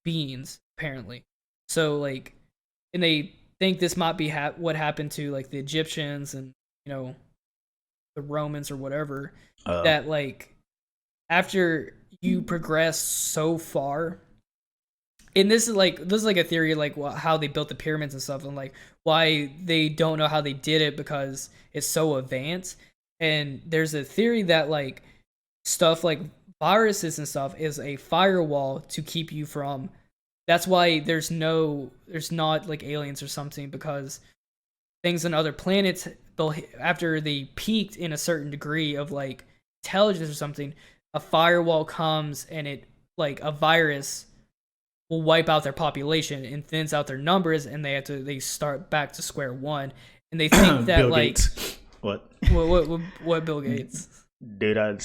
beings apparently. So like, and they think this might be what happened to like the Egyptians and the Romans or whatever. That like after you progress so far. And this is like a theory like how they built the pyramids and stuff, and like why they don't know how they did it because it's so advanced. And there's a theory that like stuff like viruses and stuff is a firewall to keep you from. That's why there's not like aliens or something, because things on other planets, after they peaked in a certain degree of like intelligence or something, a firewall comes and it like a virus will wipe out their population and thins out their numbers, and they start back to square one. And they think that Bill like Gates. What Bill Gates? Dude, I'd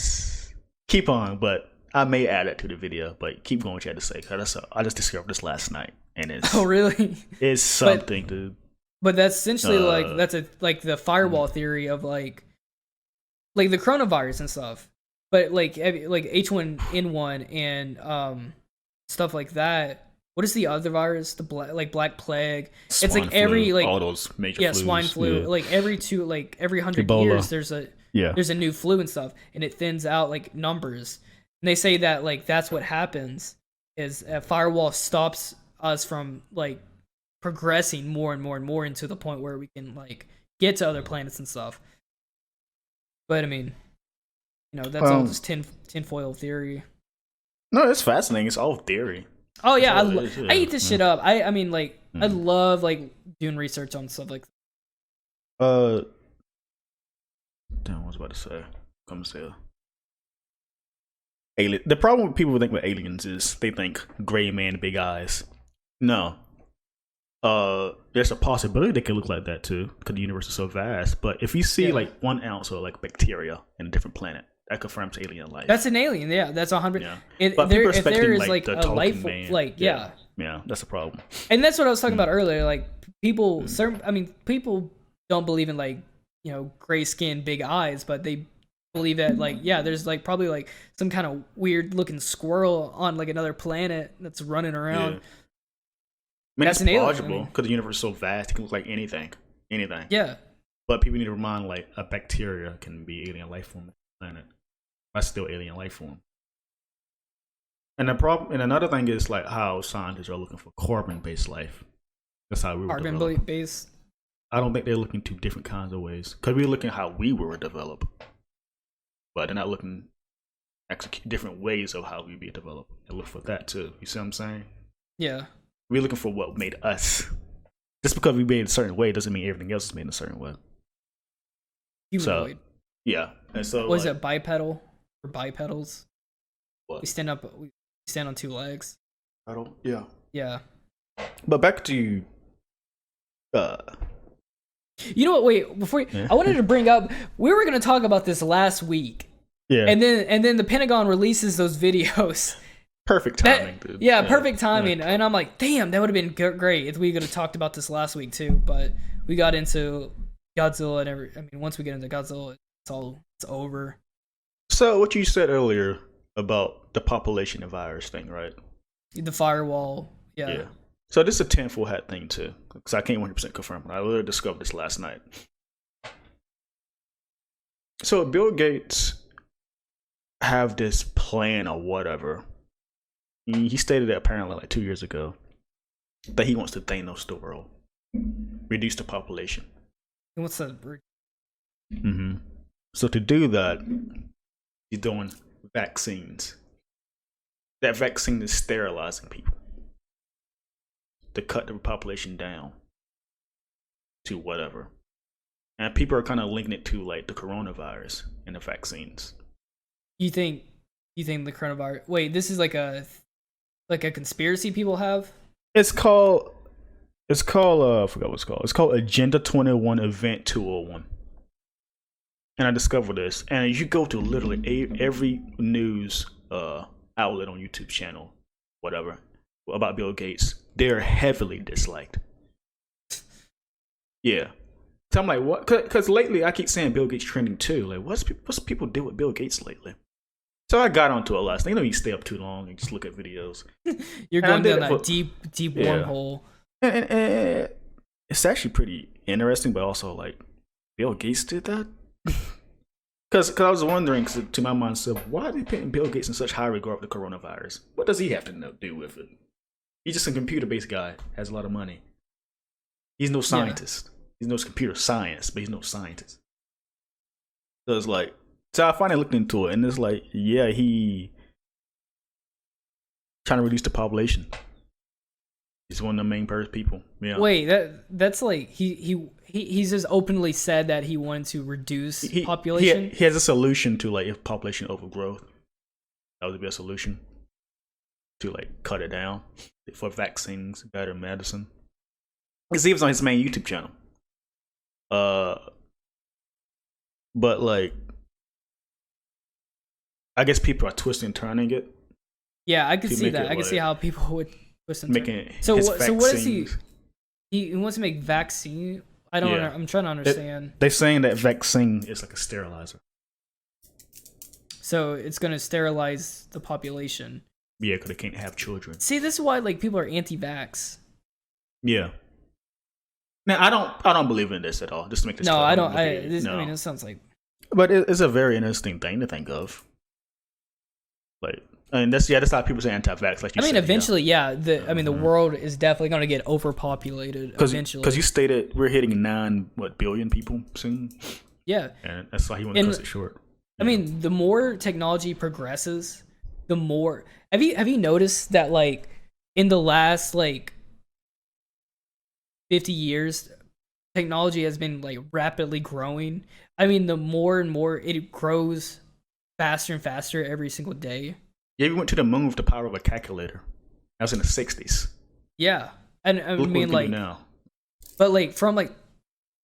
keep on, but I may add it to the video. But keep going what you had to say. I just discovered this last night, and it's really it's something, dude. But that's essentially like the firewall theory of like the coronavirus and stuff. But like H1N1 and stuff like that. What is the other virus? The Black Plague. Swine it's like flu, every like all those major flus. Swine flu. Yeah. Like every 100 Ebola. years there's a new flu and stuff, and it thins out like numbers. And they say that like that's what happens is a firewall stops us from like progressing more and more and more into the point where we can like get to other planets and stuff. But I mean, that's all just tinfoil theory. No, it's fascinating. It's all theory. Oh yeah, I eat this shit up. I mean like I love like doing research on stuff like that. Damn, what was I about to say? Come say alien. The problem with people who think with aliens is they think gray man, big eyes. No. There's a possibility they could look like that too, because the universe is so vast. But if you see like 1 ounce of like bacteria in a different planet, that confirms alien life. That's an alien, yeah. That's 100. Yeah. But if there is like a life, man. like yeah, that's a problem. And that's what I was talking about earlier. Like people, people don't believe in like gray skin, big eyes, but they believe that like there's like probably like some kind of weird looking squirrel on like another planet that's running around. Yeah. I mean, that's plausible because the universe is so vast; it can look like anything. Yeah. But people need to remind like a bacteria can be alien life form on the planet. That's still alien life form. And the problem, and another thing is like how scientists are looking for carbon-based life. That's how we were developed. Carbon-based. I don't think they're looking to different kinds of ways because we're looking how we were developed, but they're not looking at different ways of how we be developed. They look for that too. You see what I'm saying? Yeah. We're looking for what made us. Just because we made a certain way doesn't mean everything else is made in a certain way. Humanoid. So, yeah. And so was it bipedal or bipedals? What? We stand on 2 legs. Yeah. Yeah. But back to you know what? Wait, before I wanted to bring up, we were going to talk about this last week. Yeah. And then the Pentagon releases those videos. Perfect timing, dude. Yeah, perfect timing. Yeah. And I'm like, damn, that would have been great if we could have talked about this last week too. But we got into Godzilla and once we get into Godzilla, it's over. So what you said earlier about the population of virus thing, right? The firewall. Yeah. So this is a tinfoil hat thing too, because I can't 100% confirm. I literally discovered this last night. So Bill Gates have this plan or whatever. He stated it apparently like 2 years ago that he wants to Thanos the world, reduce the population. He wants to. So to do that, he's doing vaccines. That vaccine is sterilizing people to cut the population down to whatever. And people are kind of linking it to like the coronavirus and the vaccines. You think the coronavirus? Wait, this is like a conspiracy people have? It's called I forgot what it's called. It's called Agenda 21 Event 201. And I discovered this, and you go to literally every news outlet on YouTube channel, whatever, about Bill Gates, they're heavily disliked. Yeah. So I'm like, what? Because lately I keep saying Bill Gates trending too. Like, what's people do with Bill Gates lately? So I got onto it last night. You stay up too long and just look at videos. You're going down that deep wormhole. And it's actually pretty interesting, but also like, Bill Gates did that? Because I was wondering, to my mindself, why are they putting Bill Gates in such high regard for the coronavirus? What does he have to do with it? He's just a computer-based guy, has a lot of money. He's no scientist. He knows computer science, but he's no scientist. So it's like, so I finally looked into it, and it's like, yeah, he trying to reduce the population. He's one of the main people. Yeah. Wait, that's like he's just openly said that he wanted to reduce population. He has a solution to like if population overgrowth. That would be a solution to like cut it down for vaccines, better medicine. Because he was on his main YouTube channel. But like, I guess people are twisting and turning it. Yeah, I could see that. I could see how people would twist and turn. So what is he? He wants to make vaccine. I don't. Yeah. I'm trying to understand. They're saying that vaccine is like a sterilizer. So it's gonna sterilize the population. Yeah, because they can't have children. See, this is why like people are anti-vax. Yeah. Now I don't believe in this at all. Just to make this. No, I don't. I mean, it sounds like. But it's a very interesting thing to think of. Like, I mean, that's how people say anti-vax. Like, eventually, the world is definitely going to get overpopulated eventually. Because you stated we're hitting 9 billion people soon. Yeah, and that's why he wants to cut it short. I mean, the more technology progresses, the more. Have you noticed that like in the last like 50 years, technology has been like rapidly growing. I mean, the more and more it grows faster and faster every single day. Yeah, we went to the moon with the power of a calculator. That was in the 60s. Yeah, and I mean like now. But like from like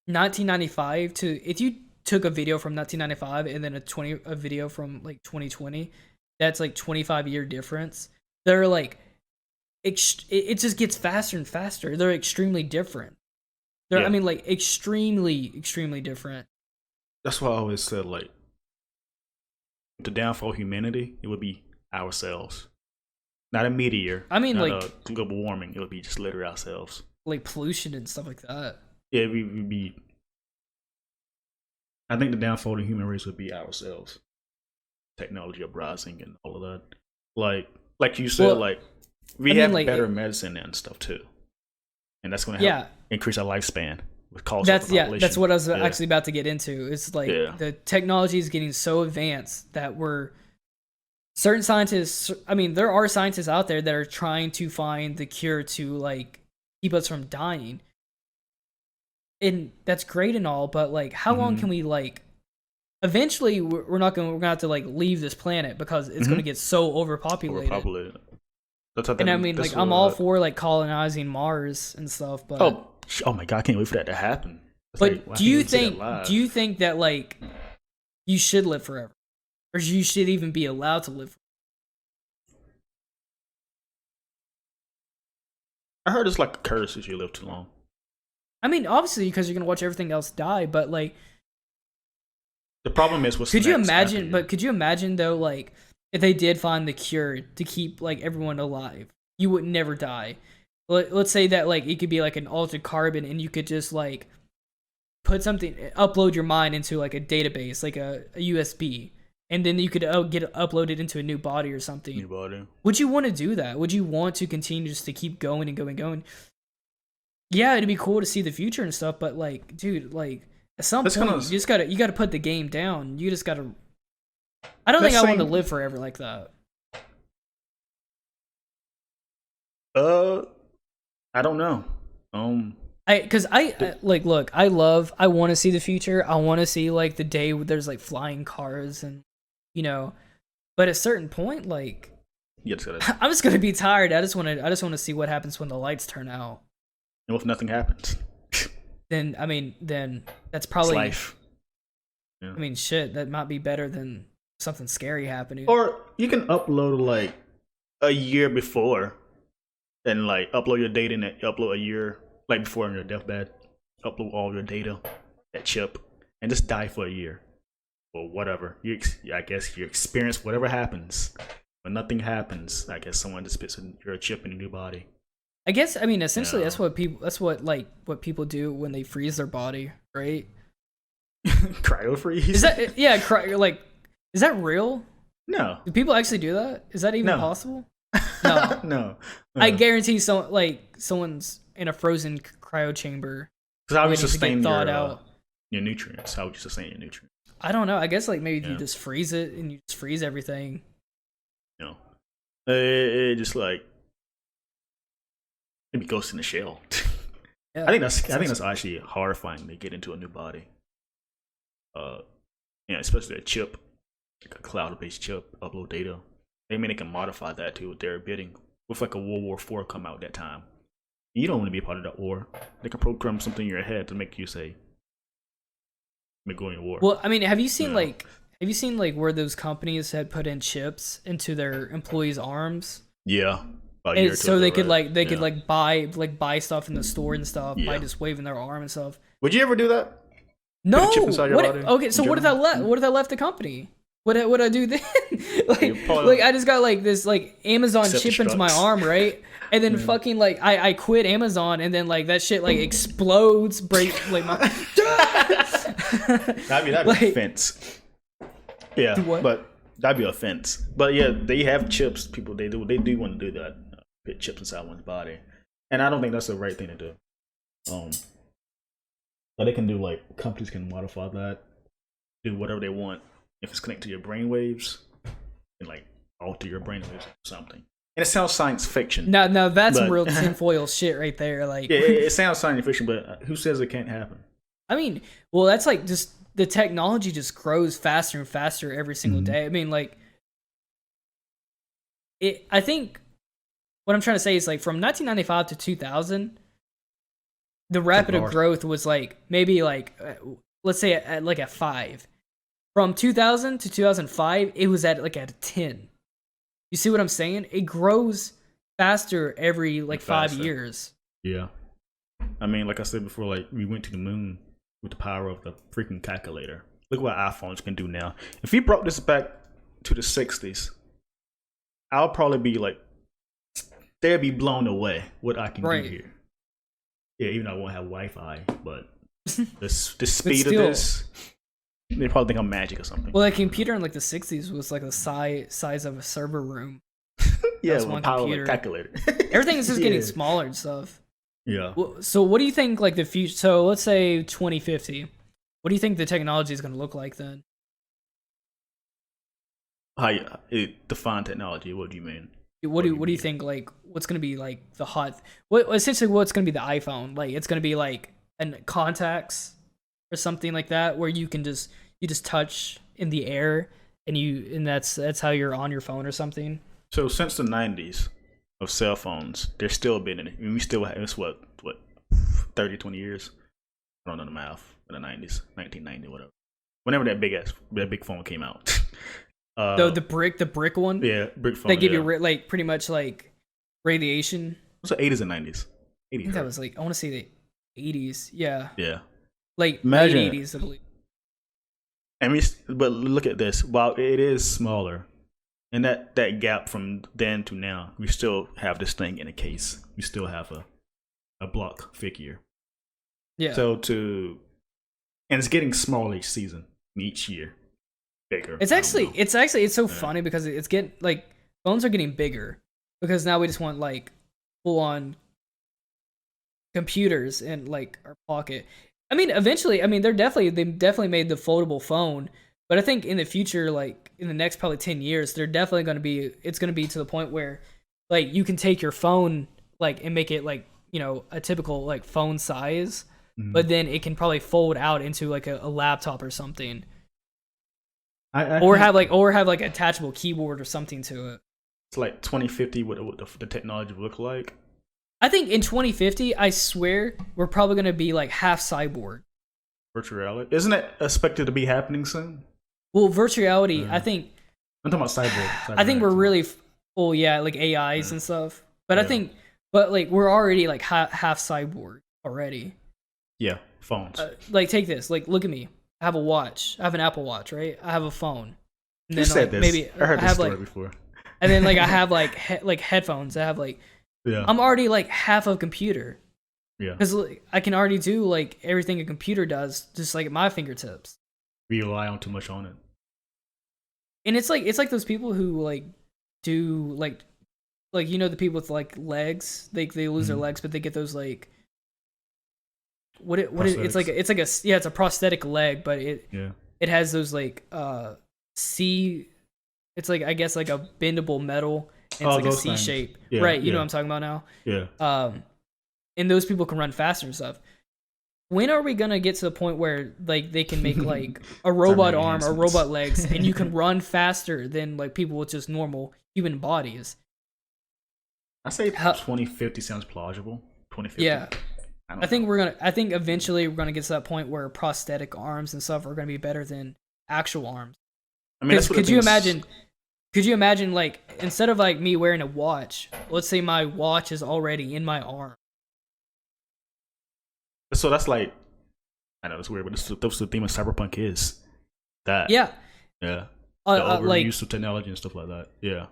1995 to if you took a video from 1995 and then a video from like 2020, that's like 25-year difference. They're like it just gets faster and faster. They're extremely different. I mean like extremely different. That's why I always said like the downfall of humanity, it would be ourselves. Not a meteor. I mean like a global warming, it would be just literally ourselves. Like pollution and stuff like that. Yeah, we'd be I think the downfall of the human race would be ourselves. Technology uprising and all of that. Like you said, we have better medicine and stuff too. And that's gonna help increase our lifespan. That's what I was actually about to get into. It's like the technology is getting so advanced that certain scientists. I mean, there are scientists out there that are trying to find the cure to like keep us from dying, and that's great and all. But like, how long can we like? Eventually, we're gonna have to like leave this planet because it's gonna get so overpopulated. And I mean, like, I'm all for like colonizing Mars and stuff, but oh my god, I can't wait for that to happen. But do you think that like you should live forever, or you should even be allowed to live forever? I heard it's like a curse if you live too long. I mean, obviously, because you're gonna watch everything else die, but like the problem is what's could you imagine? But could you imagine though, like if they did find the cure to keep like everyone alive, you would never die. Let's say that like it could be like an altered carbon, and you could just like upload your mind into like a database, like a USB, and then you could get uploaded into a new body or something. New body. Would you want to do that? Would you want to continue just to keep going and going and going? Yeah, it'd be cool to see the future and stuff, but like, dude, like at some point you gotta put the game down. You just gotta. I don't think I want to live forever like that. I don't know. Look, I want to see the future. I want to see like the day where there's like flying cars and, but at a certain point, like, I'm just gonna be tired. I just want to see what happens when the lights turn out. And if nothing happens, then that's probably life. Yeah. I mean, shit, that might be better than something scary happening. Or you can upload like a year before, and like upload your data and upload a year like before on your deathbed. Upload all your data, that chip, and just die for a year or whatever. I guess you experience whatever happens. When nothing happens, I guess someone just puts your chip in a new body. I guess, I mean, essentially, that's what people do when they freeze their body, right? Cryo freeze? Is that is that real? No. Do people actually do that? Is that even possible? No. No. I guarantee someone's in a frozen cryo chamber. Because how would you sustain your nutrients? How would you sustain your nutrients? I don't know. I guess like maybe you just freeze it and you just freeze everything. It just like maybe ghost in the shell. Yeah, I think that's actually horrifying to get into a new body. Especially a chip, like a cloud-based chip, upload data. They can modify that to their bidding. With like a World War IV come out that time, you don't want to be a part of that war. They can program something in your head to make you say, "I'm going to war." Well, I mean, have you seen where those companies had put in chips into their employees' arms? Yeah. And so they could buy stuff in the store and stuff by just waving their arm and stuff. Would you ever do that? No. Okay, so what if I left the company? What I do then? I just got like this like Amazon chip into my arm, right? And then fucking like I quit Amazon and then like that shit like explodes, break like my. That'd be an offense. Yeah, but that'd be an offense. But yeah, they have chips. People they do want to do that. Put chips inside one's body, and I don't think that's the right thing to do. But they can do like companies can modify that, do whatever they want if it's connected to your brain waves, and like alter your brain waves or something. And it sounds science fiction. No, that's some real tinfoil shit right there. Like, yeah, it sounds science fiction, but who says it can't happen? I mean, well, that's like just the technology just grows faster and faster every single day. I mean, like, I think what I'm trying to say is like from 1995 to 2000, the rapid of growth was like maybe like let's say at 5. From 2000 to 2005, it was at a 10. You see what I'm saying? It grows faster every 5 years. Yeah. I mean, like I said before, like we went to the moon with the power of the freaking calculator. Look what iPhones can do now. If you brought this back to the 60s, I'll probably be like, they'd be blown away what I can do here. Yeah, even though I won't have Wi-Fi, but the speed of this, they probably think I'm magic or something. Well, a computer in like the 60s was like the size of a server room. Yeah, with one power computer. Calculator. Everything is just getting smaller and stuff. Yeah. So what do you think like the future? So let's say 2050. What do you think the technology is going to look like then? Define technology. What do you mean? What do you think like what's going to be like the essentially what's going to be the iPhone? Like it's going to be like contacts or something like that where you just touch in the air and that's how you're on your phone or something. So since the 90s of cell phones, there's still been we still have it's what 30 20 years. I don't know the math. In the 90s, 1990 whatever. Whenever that big phone came out. The brick one? Yeah, brick phone. They give you like pretty much like radiation. What's the 80s and 90s? 80s. I think that was like I want to say the 80s. Yeah. Yeah. Like late 80s, I believe. I mean, but look at this. While it is smaller, and that gap from then to now, we still have this thing in a case. We still have a block figure. Yeah. So to and it's getting smaller each season, each year, bigger. It's so funny because it's getting like phones are getting bigger because now we just want like full on computers in like our pocket. I mean, eventually, I mean, they definitely made the foldable phone, but I think in the future, like in the next probably 10 years, they're definitely going to be. It's going to be to the point where like you can take your phone like and make it like, you know, a typical like phone size, but then it can probably fold out into like a laptop or something. Or have like attachable keyboard or something to it. It's like 2050 what the technology would look like. I think in 2050, I swear we're probably gonna be like half cyborg. Virtual reality, isn't it expected to be happening soon? Well, virtual reality, I think. I'm talking about cyborg. I think we're really, like AIs and stuff. But I think, like we're already like half cyborg already. Yeah, phones. Like take this, like look at me. I have a watch. I have an Apple Watch, right? I have a phone. And then, said this. Maybe I heard this story before. And then like I have like headphones. I have like. Yeah. I'm already like half a computer. Yeah. Because like, I can already do like everything a computer does, just like at my fingertips. We rely on too much on it. And it's like those people who like do like you know the people with like legs, they lose their legs, but they get those like it's like it's a prosthetic leg, but it has those like it's like I guess like a bendable metal. And it's like a C shape, right? You know what I'm talking about now. Yeah. And those people can run faster and stuff. When are we gonna get to the point where like they can make like a robot arm or robot legs, and you can run faster than like people with just normal human bodies? I say 2050 sounds plausible. 2050. Yeah. I think eventually we're gonna get to that point where prosthetic arms and stuff are gonna be better than actual arms. I mean, could you imagine like instead of like me wearing a watch, let's say my watch is already in my arm. So that's like, I know it's weird, but that's the theme of cyberpunk is that. Yeah. Yeah. The overuse of technology and stuff like that. Yeah.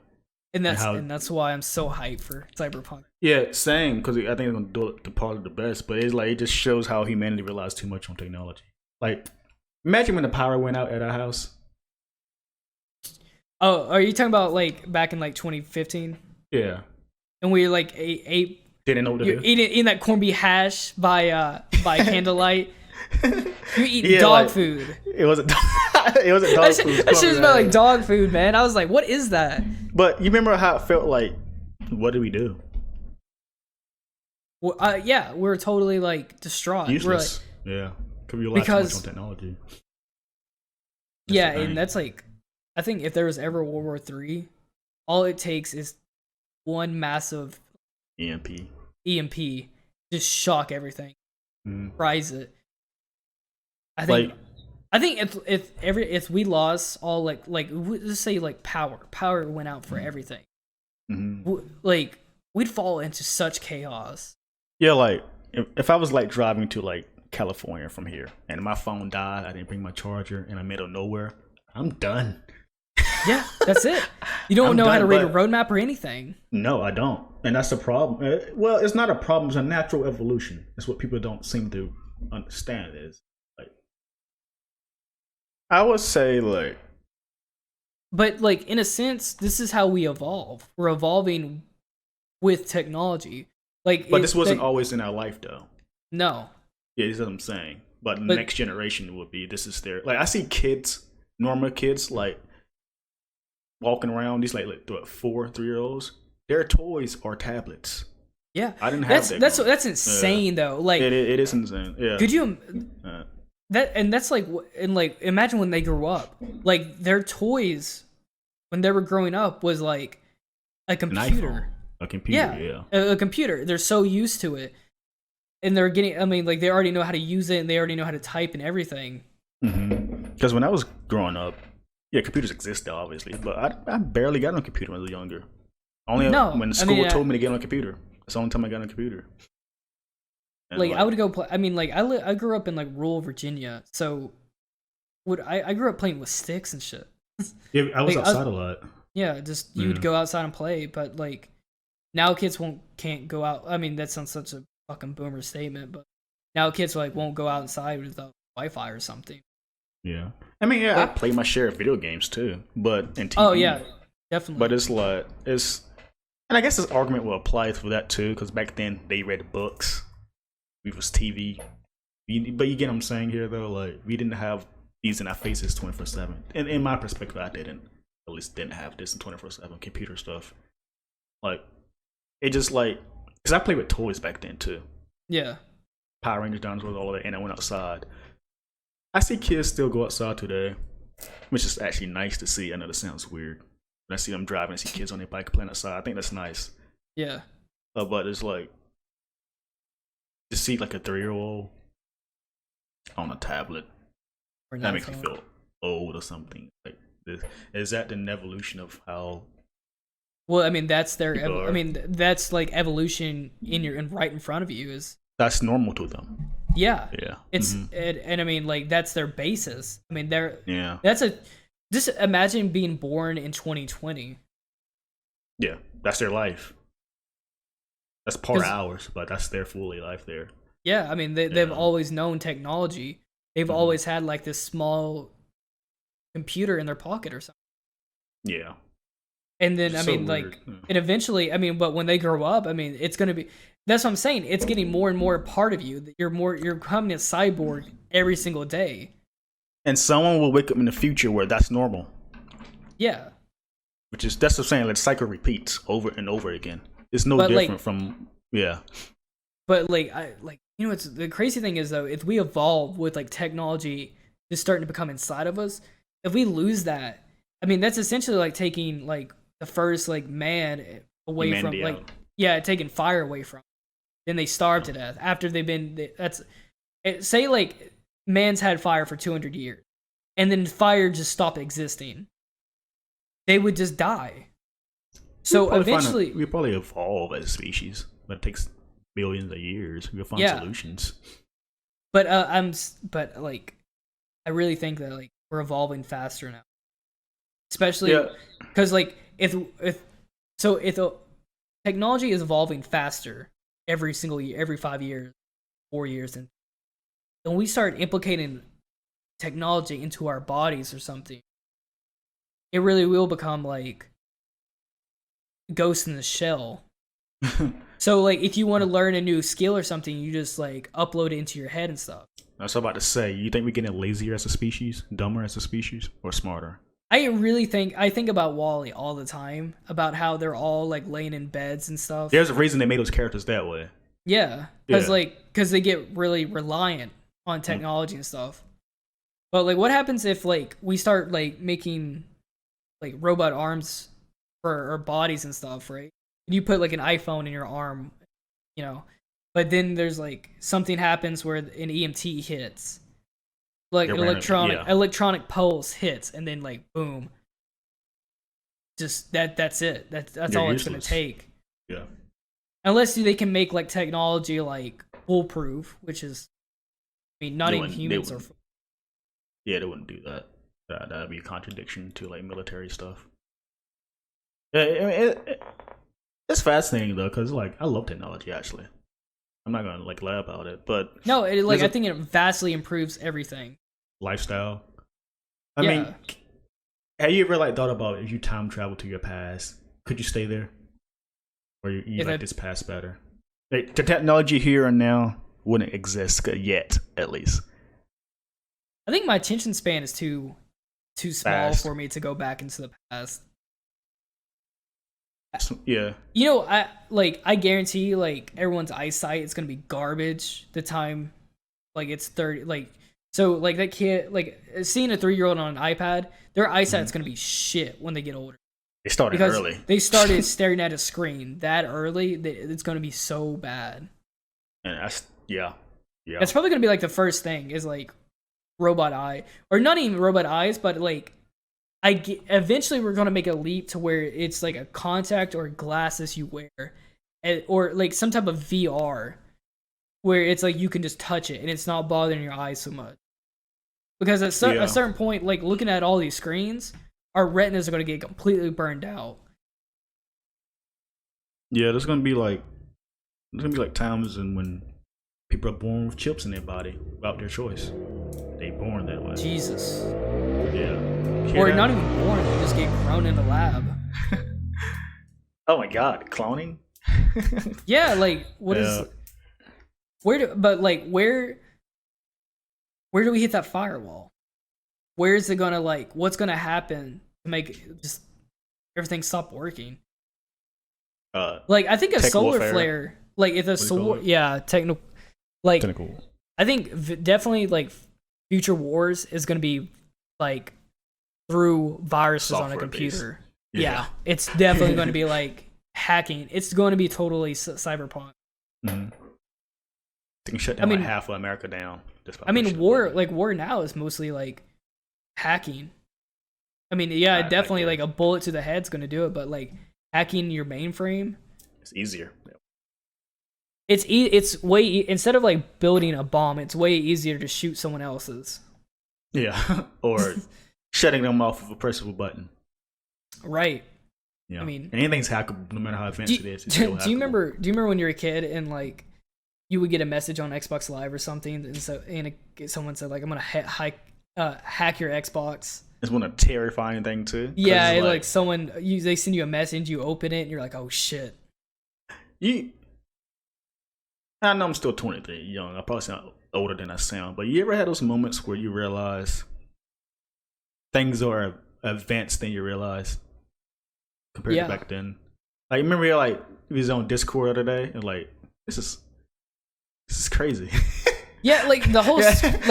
And that's why I'm so hyped for cyberpunk. Yeah, same, because I think it's gonna do it the part of the best, but it's like it just shows how humanity relies too much on technology. Like, imagine when the power went out at our house. Oh, are you talking about like back in like 2015? Yeah. And we like ate didn't know what to do. Eating that corned beef hash by candlelight. You're eating dog food. It wasn't dog food. That shit smelled like dog food, man. I was like, what is that? But you remember how it felt like? What did we do? Well, yeah, we're totally like distraught. Useless. Yeah. Because we rely too much on technology. And that's like, I think if there was ever World War III, all it takes is one massive EMP, just shock everything, rise it. I think if we lost all like let's say like power went out for everything, like we'd fall into such chaos. Yeah, like if I was like driving to like California from here and my phone died, I didn't bring my charger, and I'm middle of nowhere, I'm done. Yeah, that's it. You don't know how to read a roadmap or anything. No, I don't. And that's the problem. Well, it's not a problem. It's a natural evolution. It's what people don't seem to understand is. Like, I would say, like... But, like, in a sense, this is how we evolve. We're evolving with technology. Like, but this wasn't always in our life, though. No. Yeah, that's what I'm saying. But the next generation would be, this is their... Like, I see kids, normal kids, like... walking around, these like 3-year-olds, their toys are tablets. Yeah, I didn't have that. That's insane though. Like it is insane. Yeah. Could you that's like, and like imagine when they grew up, like their toys when they were growing up was like a computer. A computer, yeah. A computer. They're so used to it, and they're getting. I mean, like they already know how to use it, and they already know how to type and everything. Because when I was growing up. Yeah, computers existed, obviously, but I barely got on a computer when I was younger. Only when school told me to get on a computer. That's the only time I got on a computer. And I would go play. I mean, like, I grew up in, like, rural Virginia, so I grew up playing with sticks and shit. Yeah, I was outside a lot. Yeah, just, you would go outside and play, but, like, now kids can't go out. I mean, that sounds such a fucking boomer statement, but now kids, like, won't go outside without Wi-Fi or something. Yeah, I mean, I play my share of video games too, but and TV. Oh yeah, definitely. But and I guess this argument will apply for that too, because back then they read books, we was TV. But you get what I'm saying here though, like we didn't have these in our faces 24/7. And in my perspective, I at least didn't have this in 24/7 computer stuff. Like it just like because I played with toys back then too. Yeah. Power Rangers, dinosaurs, all of that, and I went outside. I see kids still go outside today, which is actually nice to see. I know that sounds weird. When I see them driving, I see kids on their bike playing outside. I think that's nice. Yeah. But it's like to see like a 3-year-old on a tablet. That makes me feel old or something. Like is that an evolution of how? Well, I mean that's that's like evolution right in front of you is. That's normal to them. Yeah. Yeah. It's and I mean like that's their basis. I mean that's just imagine being born in 2020. Yeah, that's their life. That's part of ours, but that's their fully life there. Yeah, I mean they've always known technology. They've always had like this small computer in their pocket or something. Yeah. And then I mean like and eventually but when they grow up, I mean it's gonna be that's what I'm saying. It's getting more and more a part of you. You're becoming a cyborg every single day. And someone will wake up in the future where that's normal. Yeah. That's what I'm saying. Like the cycle repeats over and over again. It's no different from But it's the crazy thing is though, if we evolve with like technology just starting to become inside of us, if we lose that, I mean that's essentially like taking like the first like man away from taking fire away from. Then they starve to death after say like man's had fire for 200 years and then fire just stopped existing. They would just die. So eventually we probably evolve as a species, but it takes billions of years. We'll find solutions. But I really think that like we're evolving faster now. Especially because like if technology is evolving faster every single year, every 5 years, 4 years, and when we start implicating technology into our bodies or something, it really will become like Ghost in the Shell. So like if you want to learn a new skill or something, you just like upload it into your head and stuff. I was about to say, you think we're getting lazier as a species, dumber as a species, or smarter? I think about WALL-E all the time, about how they're all like laying in beds and stuff. There's a reason they made those characters that way. Yeah, because they get really reliant on technology and stuff. But like, what happens if like we start like making like robot arms for our bodies and stuff, right? You put like an iPhone in your arm, but then there's like something happens where an EMT hits. Like an electronic pulse hits, and then like boom, just that's it. That's all it's gonna take. Yeah. Unless they can make like technology like foolproof, which is, I mean, not even humans are. Yeah, they wouldn't do that. That'd be a contradiction to like military stuff. Yeah, it's fascinating though, because like I love technology actually. I'm not gonna like lie about it, but no, I think it vastly improves everything. Lifestyle. I mean, have you ever like thought about if you time travel to your past, could you stay there, or you like this past better? Like, the technology here and now wouldn't exist yet, at least. I think my attention span is too small for me to go back into the past. Yeah. I guarantee like everyone's eyesight is gonna be garbage the time like it's 30 like so like that kid like seeing a 3-year-old on an iPad, their eyesight's gonna be shit when they get older. They started early. They started staring at a screen that early that it's gonna be so bad. And that's That's probably gonna be like the first thing is like robot eye, or not even robot eyes, but like eventually we're gonna make a leap to where it's like a contact or glasses you wear, or like some type of VR, where it's like you can just touch it and it's not bothering your eyes so much. Because at a certain point, like looking at all these screens, our retinas are gonna get completely burned out. Yeah, there's gonna be like times when people are born with chips in their body without their choice. They born that way. Jesus. Yeah. Or not even born, they just get grown in the lab. Oh my god, cloning? Yeah, like where do we hit that firewall? Where is it gonna what's gonna happen to make just everything stop working? I think a solar flare, if a solar technical. I think definitely future wars is gonna be through viruses on a computer. Yeah, it's definitely going to be hacking. It's going to be totally cyberpunk. Mm-hmm. They can shut down half of America down. War now is mostly hacking. Definitely a bullet to the head's going to do it, but hacking your mainframe, it's easier. It's way instead of building a bomb, it's way easier to shoot someone else's. Yeah, or shutting them off with a press of a button. Right. Yeah. Anything's hackable, no matter how advanced it is. Do you remember when you were a kid and you would get a message on Xbox Live or something, and someone said I'm gonna hack your Xbox. It's one a terrifying thing too. Yeah, they send you a message, you open it, and you're like, oh shit. I know I'm still 23, young. I probably sound older than I sound, but you ever had those moments where you realize things are advanced than you realize compared to back then? Remember we was on Discord the other day and this is crazy. Yeah, the whole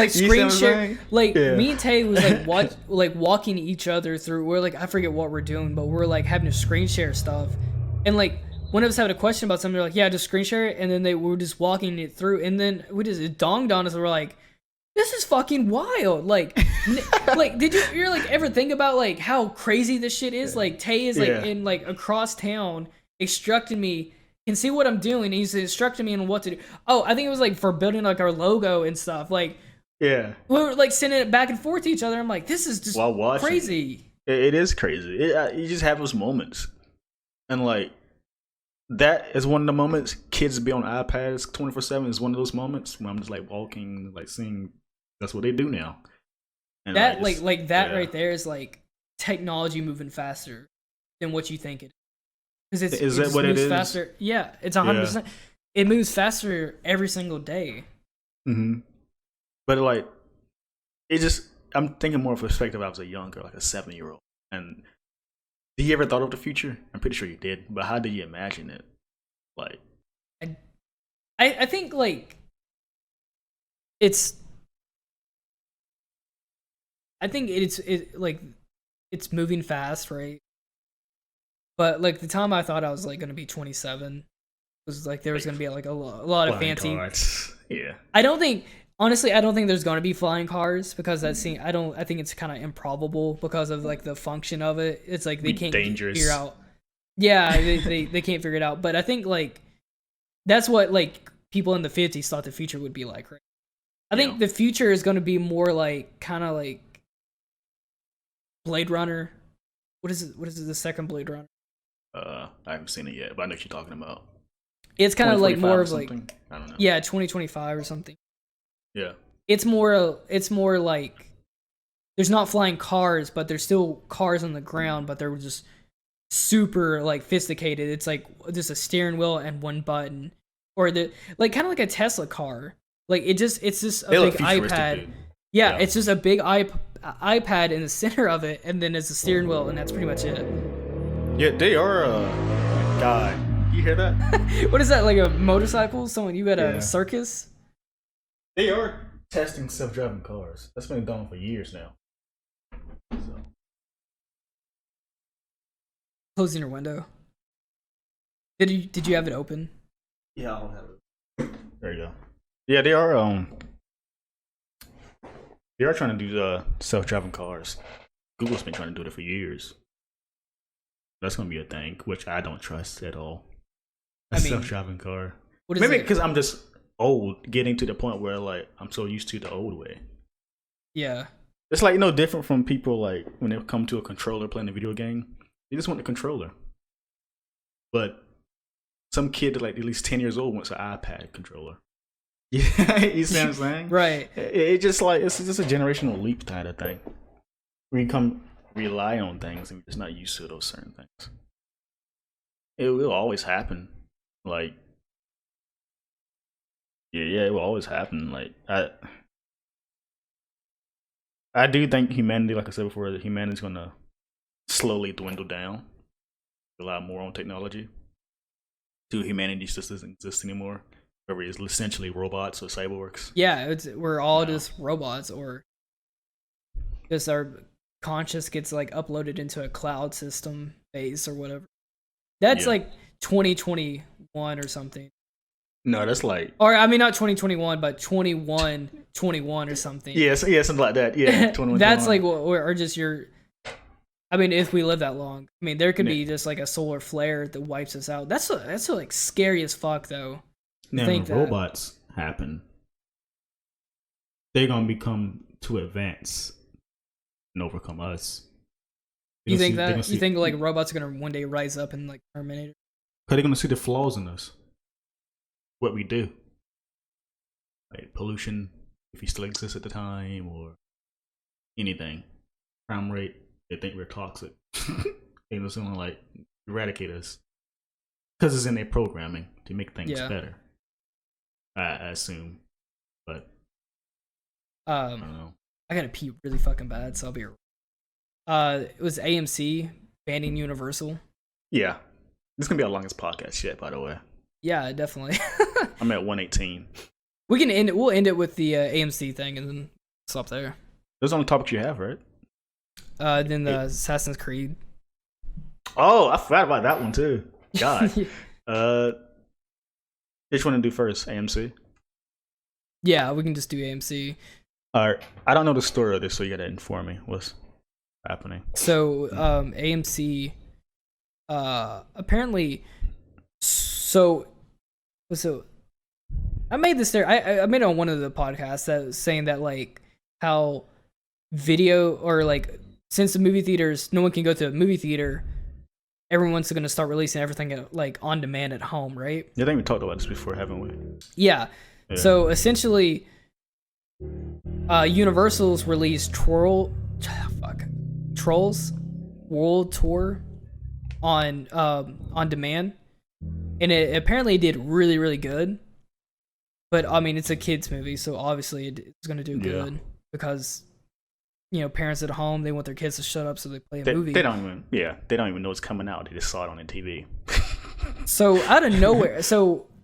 screen share. Me and Tay was walking each other through. We're I forget what we're doing, but we're having to screen share stuff, and one of us had a question about something. They're yeah, just screen share it, and then they were just walking it through, and then it dawned on us. We're this is fucking wild. Did you ever think about how crazy this shit is? Tay is in across town instructing me, can see what I'm doing. He's instructing me on what to do. Oh, I think it was for building our logo and stuff. Yeah, we were sending it back and forth to each other. I'm this is just crazy. It is crazy. You just have those moments, and that is one of the moments. Kids be on iPads 24/7 is one of those moments when I'm just walking, seeing. That's what they do now. And that right there is technology moving faster than what you think it is. Because is that what it is? Faster. Yeah, it's 100%. It moves faster every single day. Mm-hmm. But it just, I'm thinking more of a perspective. I was a younger, a 7-year-old, and did you ever thought of the future? I'm pretty sure you did, but how did you imagine it? I think it's. I think it's moving fast, right? But the time I thought I was going to be 27 was there was going to be a lot of fancy cards. Yeah. I don't think there's going to be flying cars because I think it's kind of improbable because of the function of it. It's they can't figure out. Yeah, they can't figure it out. But I think that's what people in the 50s thought the future would be like, right? I think the future is going to be more kind of Blade Runner. What is it? What is it? The second Blade Runner? I haven't seen it yet, but I know what you're talking about. It's kind of more of I don't know. Yeah, 2025 or something. Yeah. It's more there's not flying cars, but there's still cars on the ground, but they're just super sophisticated. It's just a steering wheel and one button, or the kind of like a Tesla car. It's just a big iPad. Dude. Yeah, it's just a big iPad in the center of it, and then it's a steering wheel, and that's pretty much it. Yeah, they are. God, you hear that? What is that? A motorcycle? You at a circus? They are testing self-driving cars. That's been going on for years now. So. Closing your window. Did you have it open? Yeah, I'll have it. There you go. Yeah, they are. They are trying to do self-driving cars. Google's been trying to do it for years. That's gonna be a thing, which I don't trust at all. Self-driving car. Maybe because I'm just old, getting to the point where I'm so used to the old way. Yeah. It's no different from people when they come to a controller playing a video game. They just want the controller. But some kid at least 10 years old wants an iPad controller. Yeah, you see what I'm saying? Right. It just like it's just a generational leap kind of thing. We come rely on things and we're just not used to those certain things. It will always happen. Like, yeah, it will always happen. Like, I do think humanity, like I said before, that humanity's gonna slowly dwindle down. Rely more on technology. Till humanity just doesn't exist anymore. Where it's essentially robots or cyborgs. Yeah, we're all just robots, or just our conscious gets like uploaded into a cloud system base or whatever. That's like 2021 or something. No, that's like, or I mean not 2021, but 21 or something. Yeah, something like that. Yeah, 21. That's like, or just your. I mean, if we live that long, I mean, there could be just like a solar flare that wipes us out. That's like scary as fuck, though. Now, when robots happen, they're gonna become too advanced and overcome us. You think that? You think like robots are gonna one day rise up and like Terminator? Because they're gonna see the flaws in us. What we do, like pollution, if it still exists at the time, or anything, crime rate. They think we're toxic. They just want to like eradicate us because it's in their programming to make things better. I assume, but I don't know. I gotta pee really fucking bad, so I'll be. It was AMC banning Universal. Yeah, this is gonna be our longest podcast yet, by the way. Yeah, definitely. I'm at 118. We can end it. We'll end it with the AMC thing and then stop there. Those are the only topics you have, right? Then the Assassin's Creed. Oh, I forgot about that one too. God. Which one to do first? AMC? Yeah, we can just do AMC. Alright. I don't know the story of this, so you gotta inform me. What's happening? So, AMC apparently so I made this there. I made it on one of the podcasts that was saying that like how video or like since the movie theaters, no one can go to a movie theater, everyone's going to start releasing everything like on demand at home, right? Yeah, I think we talked about this before, haven't we? Yeah. So essentially, Universal's released Trolls World Tour on demand, and it apparently did really, really good. But I mean, it's a kids movie, so obviously it's going to do good because. You know, parents at home, they want their kids to shut up so they play a movie. They don't even know it's coming out. They just saw it on the TV. So out of nowhere,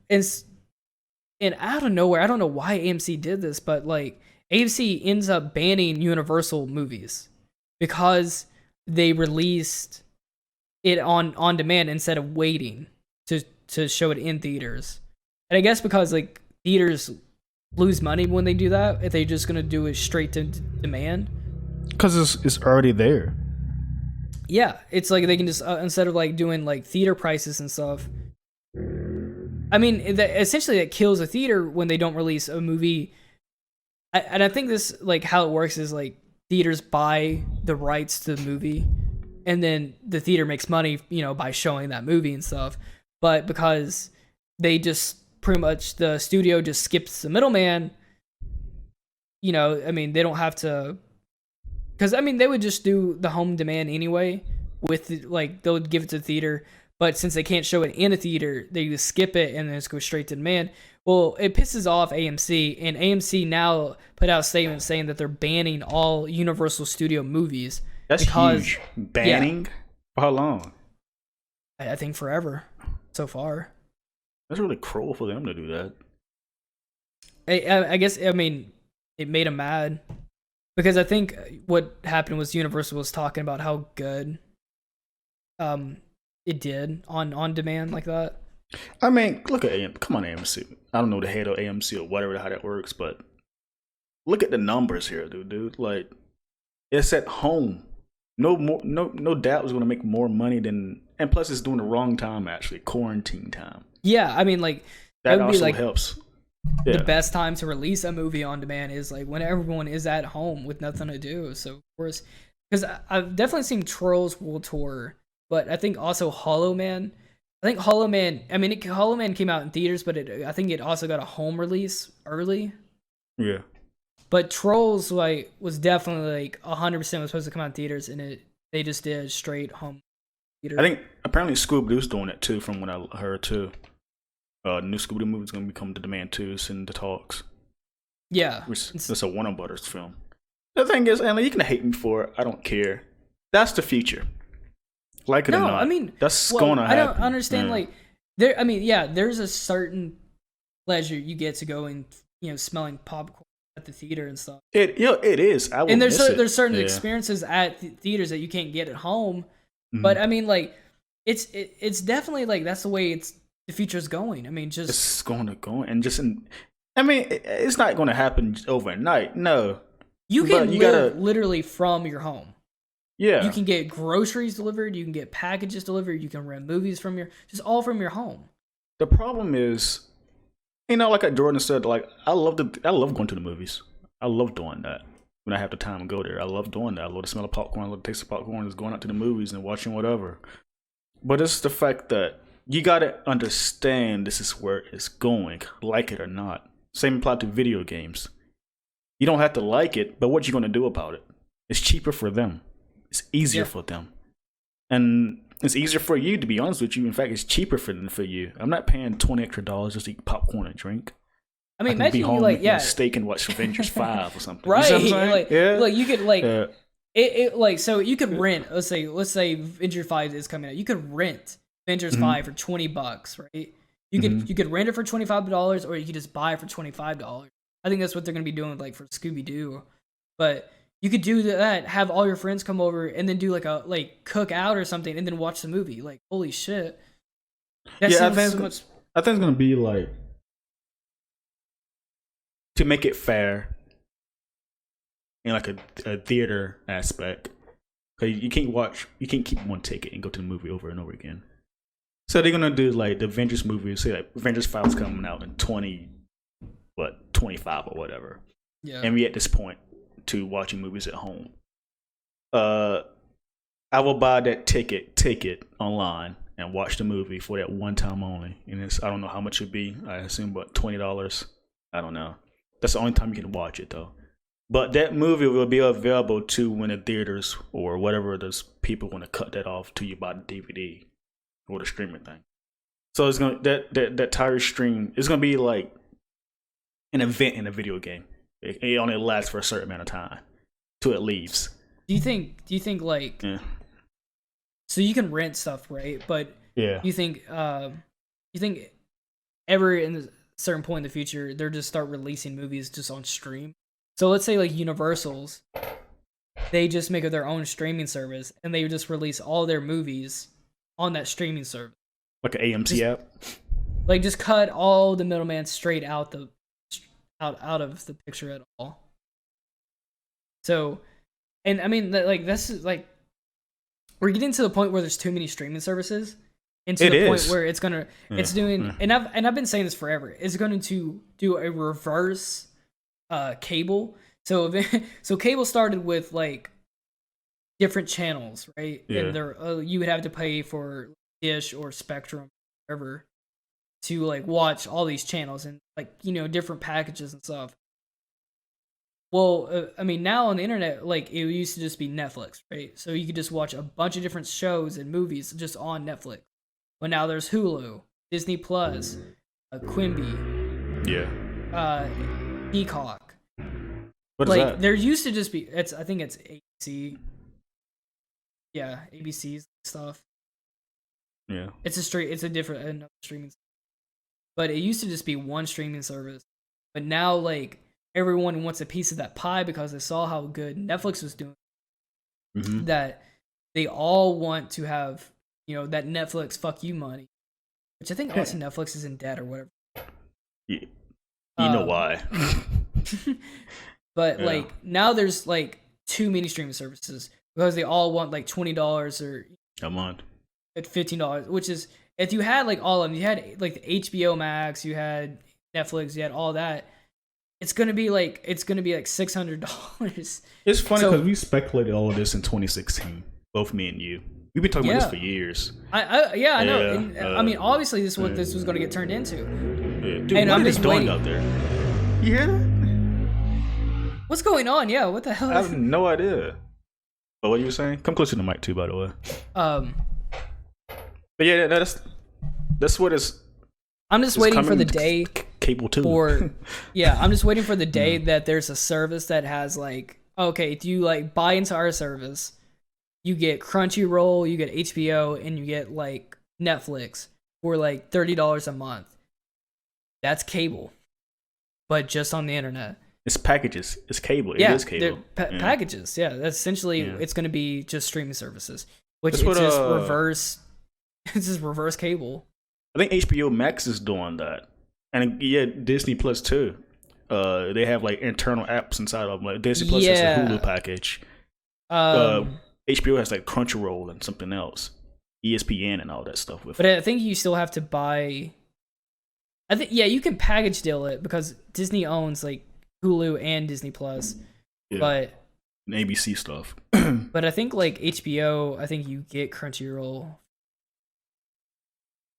and out of nowhere, I don't know why AMC did this, but like AMC ends up banning Universal movies because they released it on demand instead of waiting to show it in theaters. And I guess because like theaters lose money when they do that, if they're just gonna do it straight to demand. Because it's already there. Yeah, it's like they can just instead of like doing like theater prices and stuff. I mean, essentially that kills a theater when they don't release a movie. And I think this like how it works is like theaters buy the rights to the movie, and then the theater makes money, you know, by showing that movie and stuff. But because they just pretty much the studio just skips the middleman, you know, I mean they don't have to. Because, I mean, they would just do the home demand anyway. Like, they would give it to the theater. But since they can't show it in a theater, they just skip it and then just go straight to demand. Well, it pisses off AMC. And AMC now put out a statement saying that they're banning all Universal Studio movies. That's huge. Banning? For how long? I think forever. So far. That's really cruel for them to do that. I guess, I mean, it made them mad. Because I think what happened was Universal was talking about how good it did on demand like that. I mean, look at AMC. Come on, AMC. I don't know the head of AMC or whatever how that works, but look at the numbers here, dude. Like, it's at home. No doubt it's going to make more money than, and plus it's doing the wrong time actually, quarantine time. Yeah, I mean, like that would also be, like, helps. The best time to release a movie on demand is like when everyone is at home with nothing to do. So of course, because I've definitely seen Trolls World Tour, but I think also Hollow Man I think Hollow Man. I mean, Hollow Man came out in theaters, but I think it also got a home release early. Yeah. But Trolls was definitely 100% was supposed to come out in theaters, and they just did straight home theater. I think apparently Scooby-Doo's doing it too, from what I heard too. New Scooby-Doo movie is going to become The Demand 2. It's in the talks. Yeah. It's a Warner Brothers film. The thing is, Anna, you can hate me for it. I don't care. That's the future. Like it or not. I mean, that's going to happen. I don't understand. There's a certain pleasure you get to go and smelling popcorn at the theater and stuff. It is. And there's certain experiences at theaters that you can't get at home. Mm-hmm. But I mean, it's definitely that's the way the future's going. I mean, it's going to go and it's not going to happen overnight. No, you can live literally from your home. Yeah. You can get groceries delivered, you can get packages delivered, you can rent movies all from your home. The problem is, like Jordan said, I love going to the movies. I love doing that when I have the time to go there. I love doing that. I love the smell of popcorn, I love the taste of popcorn, just going out to the movies and watching whatever. But it's the fact that you gotta understand this is where it's going, like it or not. Same apply to video games. You don't have to like it, but what you gonna do about it? It's cheaper for them. It's easier for them. And it's easier for you, to be honest with you. In fact, it's cheaper for you. I'm not paying $20 extra just to eat popcorn and drink. I mean, I can be home with a steak and watch Avengers 5 or something. Right. You know what I'm saying? You could so you could rent, let's say Avengers 5 is coming out. You could rent Avengers 5 for $20, right? You could rent it for $25, or you could just buy it for $25. I think that's what they're gonna be doing for Scooby-Doo. But you could do that, have all your friends come over, and then do a cook out or something, and then watch the movie. Holy shit! I think it's gonna be to make it fair in a theater aspect. Cause you can't keep one ticket and go to the movie over and over again. So they're gonna do the Avengers movie. Say Avengers 5 is coming out in 25 or whatever. Yeah, and we at this point to watching movies at home. I will buy that ticket online and watch the movie for that one time only. And I don't know how much it'd be. I assume about $20. I don't know. That's the only time you can watch it though. But that movie will be available to when the theaters or whatever those people want to cut that off till you buy the DVD or the streaming thing. So it's gonna that tire stream is gonna be like an event in a video game. It only lasts for a certain amount of time till it leaves. Do you think so you can rent stuff, right? But you think ever in a certain point in the future they're just start releasing movies just on stream? So let's say Universal's, they just make their own streaming service and they just release all their movies on that streaming service. Like an AMC app? Just cut all the middleman straight out of the picture at all. So, and I mean, this is we're getting to the point where there's too many streaming services, and to the point where it's doing. And I've been saying this forever. It's going to do a reverse cable. So cable started with different channels, right? Yeah. And there you would have to pay for Dish or Spectrum, whatever, to watch all these channels and different packages and stuff. Well, I mean, now on the internet, it used to just be Netflix, right? So you could just watch a bunch of different shows and movies just on Netflix. But now there's Hulu, Disney Plus, Quibi, Peacock. What is that? There used to just be I think it's ABC. Yeah, ABC's stuff. Yeah. It's a different another streaming service. But it used to just be one streaming service. But now everyone wants a piece of that pie because they saw how good Netflix was doing. Mm-hmm. That they all want to have, that Netflix fuck you money. Which I think also Netflix is in debt or whatever. Yeah. You know why. But now there's too many streaming services because they all want $20 or a month. At $15, which is if you had all of them, you had the HBO Max, you had Netflix, you had all that. It's gonna be $600. It's funny because we speculated all of this in 2016. Both me and you. We've been talking about this for years. I know. And, I mean, obviously, this is what this was going to get turned into. Yeah. Dude, and what are they doing out there? You hear that? What's going on? Yeah, what the hell? I have no idea. But what you were saying? Come close to the mic too, by the way. But yeah, that's what it's. I'm just waiting for the day. Cable too. I'm just waiting for the day that there's a service that has like, okay, if you like buy into our service, you get Crunchyroll, you get HBO, and you get like Netflix for like $30 a month. That's cable, but just on the internet. It's packages. It's cable. It is cable. Packages. Yeah, that's essentially it's going to be just streaming services, which is just reverse. It's just reverse cable. I think HBO Max is doing that, and Disney Plus too. They have like internal apps inside of them. Like Disney Plus has a Hulu package. HBO has like Crunchyroll and something else, ESPN and all that stuff. But I think you still have to buy. I think you can package deal it because Disney owns like Hulu and Disney Plus, but and ABC stuff. But I think like HBO, I think you get Crunchyroll.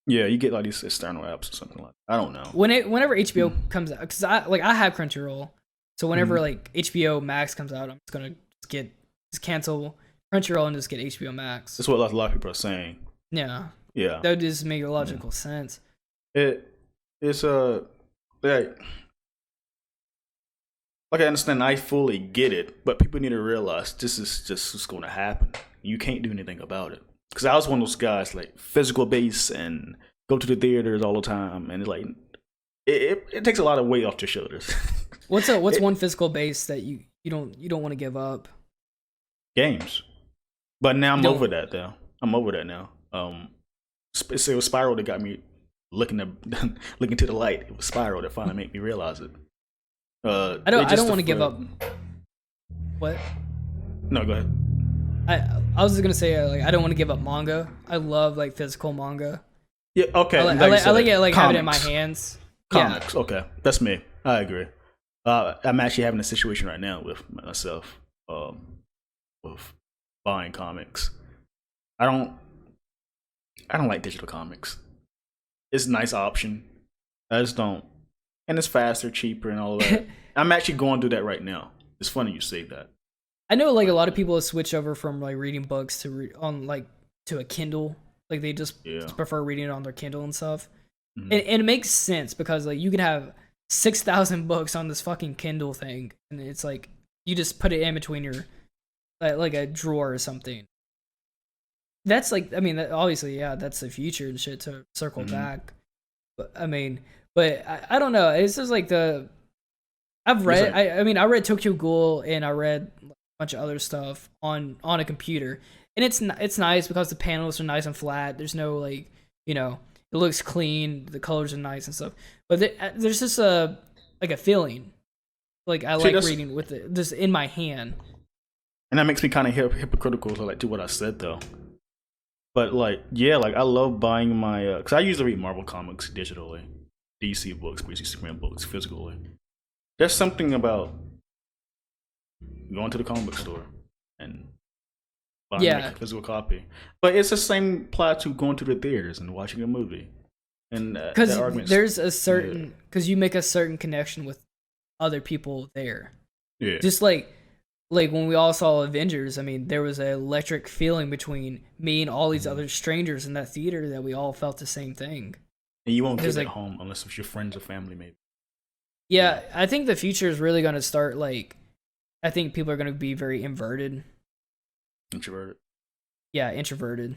Yeah, you get like these external apps or something like that. I don't know. Whenever HBO comes out, because I have Crunchyroll, so whenever like HBO Max comes out, I'm just gonna cancel Crunchyroll and just get HBO Max. That's what a lot of people are saying. Yeah. Yeah. That would just make logical sense. It's like I understand, I fully get it, but people need to realize this is just what's going to happen. You can't do anything about it. Because I was one of those guys like physical base and go to the theaters all the time, and like it takes a lot of weight off your shoulders. What's one physical base that you don't want to give up? Games, but now I'm over that though. I'm over that now. It was Spiral that got me looking to the light. It was Spiral that finally made me realize it. I don't want to give up. What? No, go ahead. I was just gonna say like I don't want to give up manga. I love like physical manga. Yeah, okay. I like it like having it in my hands. Comics, okay, that's me. I agree. I'm actually having a situation right now with myself, with buying comics. I don't like digital comics. It's a nice option. I just don't, and it's faster, cheaper, and all of that. I'm actually going through that right now. It's funny you say that. I know like a lot of people have switched over from like reading books to to a Kindle. Like they just prefer reading it on their Kindle and stuff. Mm-hmm. And it makes sense because like you can have 6,000 books on this fucking Kindle thing, and it's like you just put it in between your like a drawer or something. That's like, I mean, obviously, that's the future and shit to circle back. But I mean, I don't know. It's just like I've read. I mean, I read Tokyo Ghoul and I read bunch of other stuff on a computer, and it's nice because the panels are nice and flat. There's no like, it looks clean, the colors are nice and stuff, but there's just a feeling like I like reading with it just in my hand, and that makes me kind of hypocritical to like do what I said though. But like I love buying my because I usually read Marvel comics digitally, DC books, DC Superman books physically. There's something about going to the comic book store and buying a physical copy, but it's the same plot to going to the theaters and watching a movie. And because there's a certain because you make a certain connection with other people there. Yeah, just like when we all saw Avengers. I mean, there was an electric feeling between me and all these other strangers in that theater that we all felt the same thing. And you won't get that home unless it's your friends or family, maybe. Yeah, I think the future is really going to start like. I think people are going to be very inverted. Introverted? Yeah, introverted.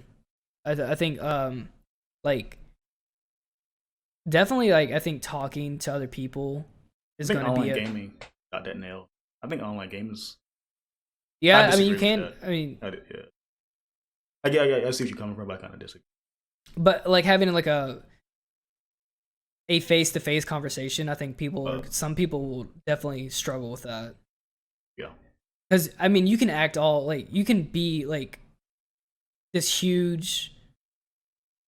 I think, like, definitely, like, I think talking to other people is going to be online gaming got that nailed. I think online games. Yeah, I mean, you can. I mean, I see what you're coming from, but I kind of disagree. But, like, having, like, a face-to-face conversation, I think some people will definitely struggle with that. Yeah. Because, I mean, you can act all, like, you can be, like, this huge,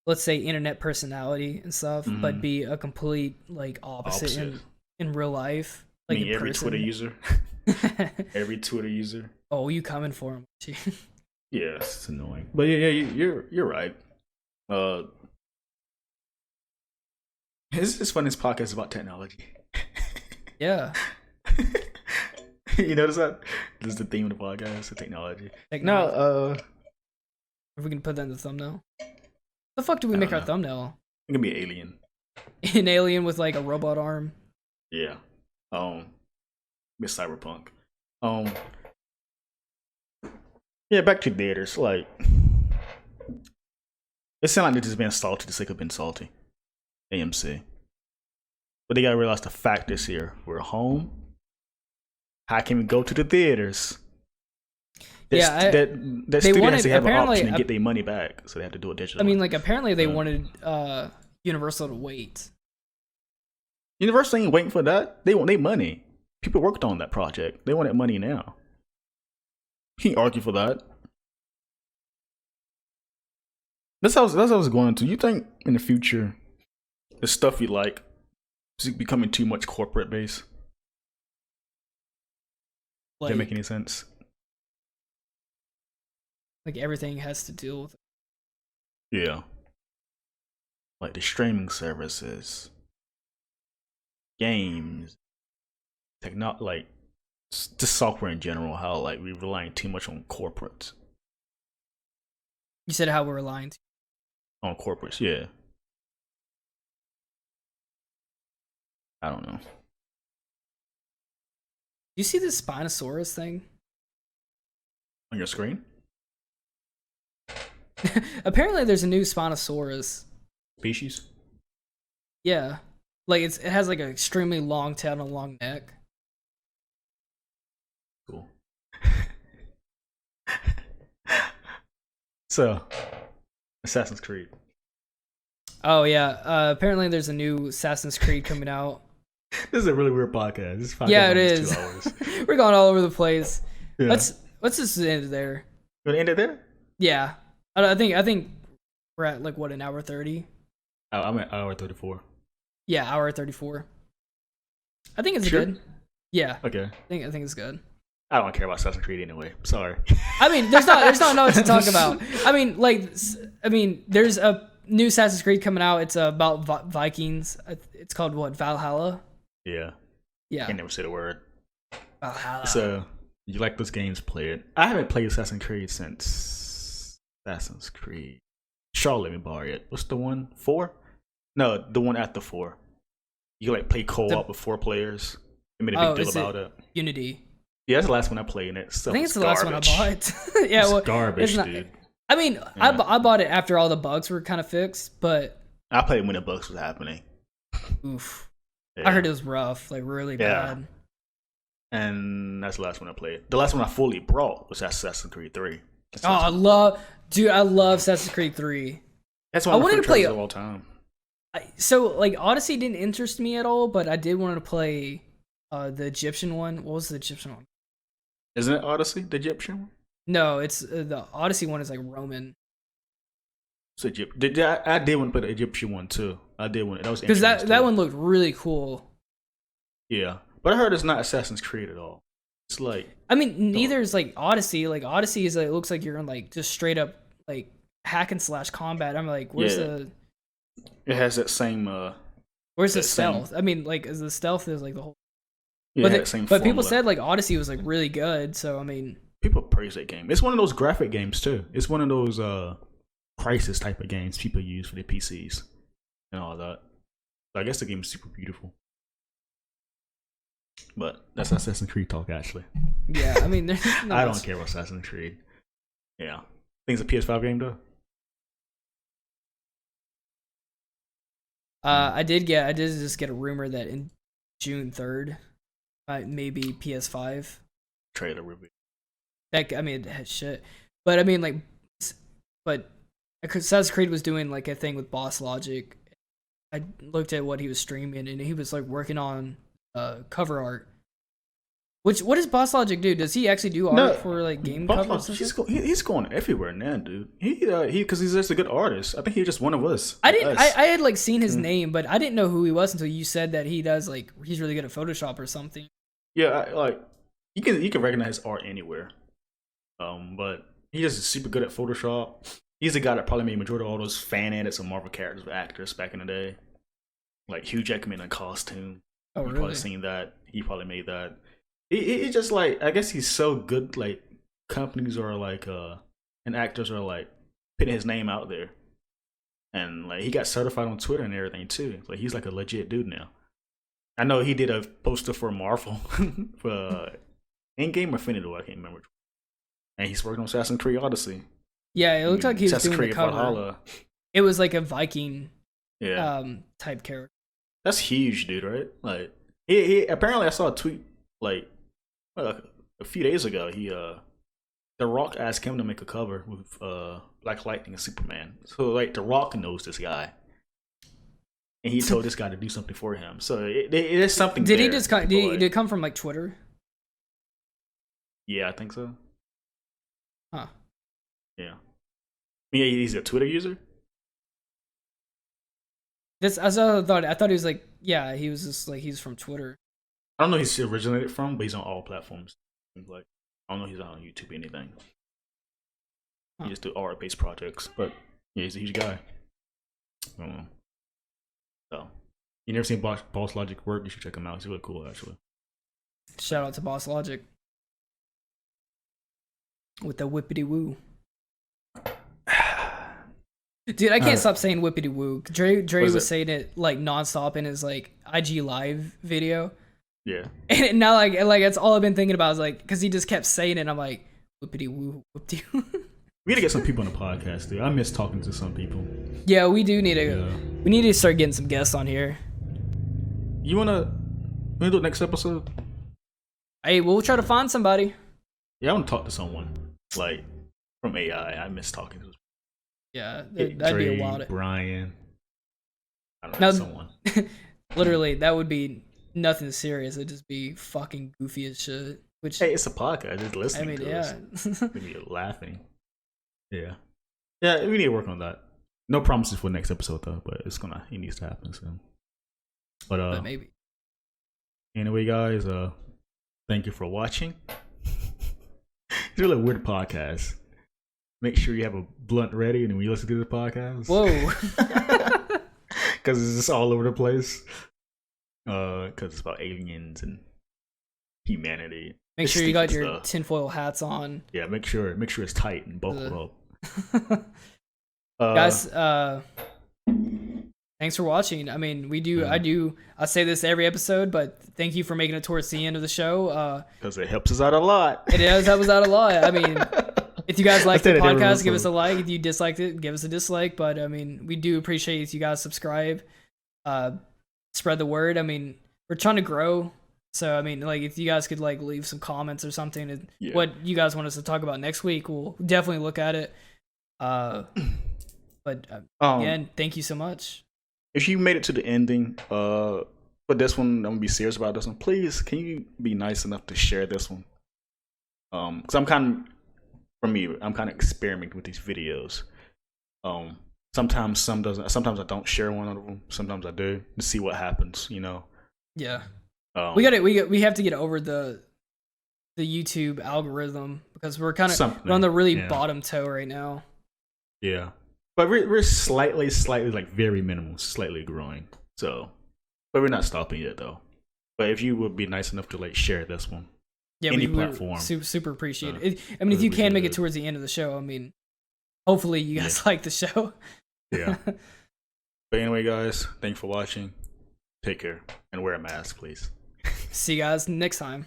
let's say, internet personality and stuff, but be a complete, like, opposite. In real life. Like, I mean, every Twitter user. Every Twitter user. Oh, you coming for him. Yeah, it's annoying. But yeah, you're right. It's fun. This podcast is about technology. Yeah. You notice that? This is the theme of the podcast, the technology. No, if we can put that in the thumbnail. The fuck do we make our thumbnail? It can be an alien. An alien with like a robot arm. Yeah. Miss Cyberpunk. Yeah, back to theaters. Like, it sounds like they're just being salty to sake of being salty. AMC. But they gotta realize the fact is here. We're home. How can we go to the theaters? That studio has to have an option to get their money back, so they have to do it digitally. I mean, like, apparently they wanted Universal to wait. Universal ain't waiting for that. They want their money. People worked on that project. They want that money now. You can't argue for that. That's how I was going to. You think in the future, the stuff you like is becoming too much corporate based? Does that make any sense? Like everything has to deal with it. Yeah. Like the streaming services, games, like just software in general, how like we're relying too much on corporates. You said how we're relying on corporates, yeah. I don't know. You see this Spinosaurus thing on your screen? Apparently there's a new Spinosaurus species. Yeah, like it has like an extremely long tail and a long neck. Cool. So, Assassin's Creed. Oh yeah, apparently there's a new Assassin's Creed coming out. This is a really weird podcast. This podcast yeah, it is. 2 hours. We're going all over the place. Yeah. Let's just end it there. You want to end it there? Yeah, I think we're at like what, an hour 30. Oh, I'm at hour 34. Yeah, hour 34. I think it's good. Yeah. Okay. I think it's good. I don't care about Assassin's Creed anyway. Sorry. I mean, there's not much to talk about. I mean, there's a new Assassin's Creed coming out. It's about Vikings. It's called what? Valhalla. Yeah. Yeah. I can never say the word. Valhalla. So you like those games? Play it. I haven't played Assassin's Creed since Assassin's Creed. Charlotte, let me borrow it. What's the one? 4? No, the one after 4. You like play co-op with 4 players. They made a big deal about it. Unity. Yeah, that's the last one I played, and I think it's the last one I bought. Yeah, it's garbage, dude. I mean, yeah. I bought it after all the bugs were kind of fixed, but I played when the bugs was happening. Oof. Yeah. I heard it was rough, like really bad. And that's the last one I played. The last one I fully brought was Assassin's Creed 3. I love Assassin's Creed 3. That's one of my favorite trailers of all time. So like Odyssey didn't interest me at all, but I did want to play the Egyptian one. What was the Egyptian one? Isn't it Odyssey, the Egyptian one? No, it's the Odyssey one is like Roman. So I did want to play the Egyptian one too. I did want it. That was because that one looked really cool. Yeah, but I heard it's not Assassin's Creed at all. It's like neither is like Odyssey. Like Odyssey is like, it looks like you're in like just straight up like hack and slash combat. I'm like, where's the? It has that same. Where's the stealth? Like is the stealth is like the whole. Yeah, but people said like Odyssey was like really good, so people praise that game. It's one of those graphic games too. It's one of those crisis type of games people use for their PCs and all that. So I guess the game is super beautiful. But that's Assassin's Creed talk, actually. Yeah, I mean, I don't care about Assassin's Creed. Yeah, I think it's a PS5 game though. I did just get a rumor that in June 3rd. Maybe PS5 trailer review. It had shit, but but Assassin's Creed was doing like a thing with Boss Logic. I looked at what he was streaming, and he was like working on cover art. What does Boss Logic do? Does he actually do art for like game covers? He's going everywhere now, dude. He because he's just a good artist. I think he's just one of us. I had like seen his name, but I didn't know who he was until you said that he does like he's really good at Photoshop or something. Yeah, like you can recognize his art anywhere. But He's just super good at Photoshop. He's the guy that probably made majority of all those fan edits of Marvel characters with actors back in the day. Like Hugh Jackman in a costume. Oh, You've really? probably seen that. He probably made that. He just like, I guess he's so good. Like companies are like, and actors are like putting his name out there, and like he got certified on Twitter and everything too. Like he's like a legit dude now. I know he did a poster for Marvel for Endgame or Infinity War, I can't remember. And he's working on Assassin's Creed Odyssey. Yeah, it looked like he was Assassin's doing the Creed cover. Valhalla. It was like a Viking Yeah. Type character. That's huge, dude, right? Like he apparently I saw a tweet like a few days ago. The Rock asked him to make a cover with Black Lightning and Superman. So like The Rock knows this guy. And he told this guy to do something for him. So it is something. Did he just did it come from like Twitter? Yeah, I think so. Huh. Yeah. Yeah, he's a Twitter user. I thought he was like, yeah, he was just like, he's from Twitter. I don't know who he's originated from, but he's on all platforms. Like, I don't know if he's not on YouTube or anything. He just do art-based projects, but yeah, he's a huge guy. I don't know. So, you never seen Boss Logic work? You should check him out. He's really cool, actually. Shout out to Boss Logic with the whippity woo. Dude, I can't stop saying whippity woo. Dre was saying it like nonstop in his like IG live video. Yeah. And now like that's all I've been thinking about is like, because he just kept saying it. And I'm like, whippity woo, whippity woo. We gotta get some people on the podcast, dude. I miss talking to some people. Yeah, we do need to. We need to start getting some guests on here. You wanna do the next episode? Hey, we'll try to find somebody. Yeah, I want to talk to someone like from AI. I miss talking to. Yeah, that'd be a wild. Brian. I don't know, someone. Literally, that would be nothing serious. It'd just be fucking goofy as shit. Which, hey, it's a podcast. Just listening to yeah. us. We need laughing. Yeah. Yeah, we need to work on that. No promises for next episode though, but it needs to happen soon. But maybe. Anyway, guys, thank you for watching. It's really a weird podcast. Make sure you have a blunt ready and when you listen to the podcast. Whoa. Because it's just all over the place. Because it's about aliens and humanity. Make sure you got your tinfoil hats on. Yeah, make sure it's tight and buckled up. Guys, thanks for watching. I mean, I say this every episode, but thank you for making it towards the end of the show. Because it helps us out a lot. It does help us out a lot. I mean, if you guys like the podcast, give us a like. If you disliked it, give us a dislike. But I mean, we do appreciate if you guys subscribe, spread the word. I mean, we're trying to grow. So, I mean, like, if you guys could, like, leave some comments or something, what you guys want us to talk about next week, we'll definitely look at it. But, again, thank you so much. If you made it to the ending, for this one, I'm going to be serious about this one. Please, can you be nice enough to share this one? Because I'm kind of experimenting with these videos. Sometimes I don't share one of them. Sometimes I do to see what happens, you know? Yeah. We have to get over the YouTube algorithm because we're kind of on the really bottom toe right now. Yeah, but we're slightly like very minimal, slightly growing. So, but we're not stopping yet though. But if you would be nice enough to like share this one, any platform, super appreciate it. I mean, if you can make it towards the end of the show, I mean, hopefully you guys like the show. Yeah. But anyway, guys, thanks for watching. Take care and wear a mask, please. See you guys next time.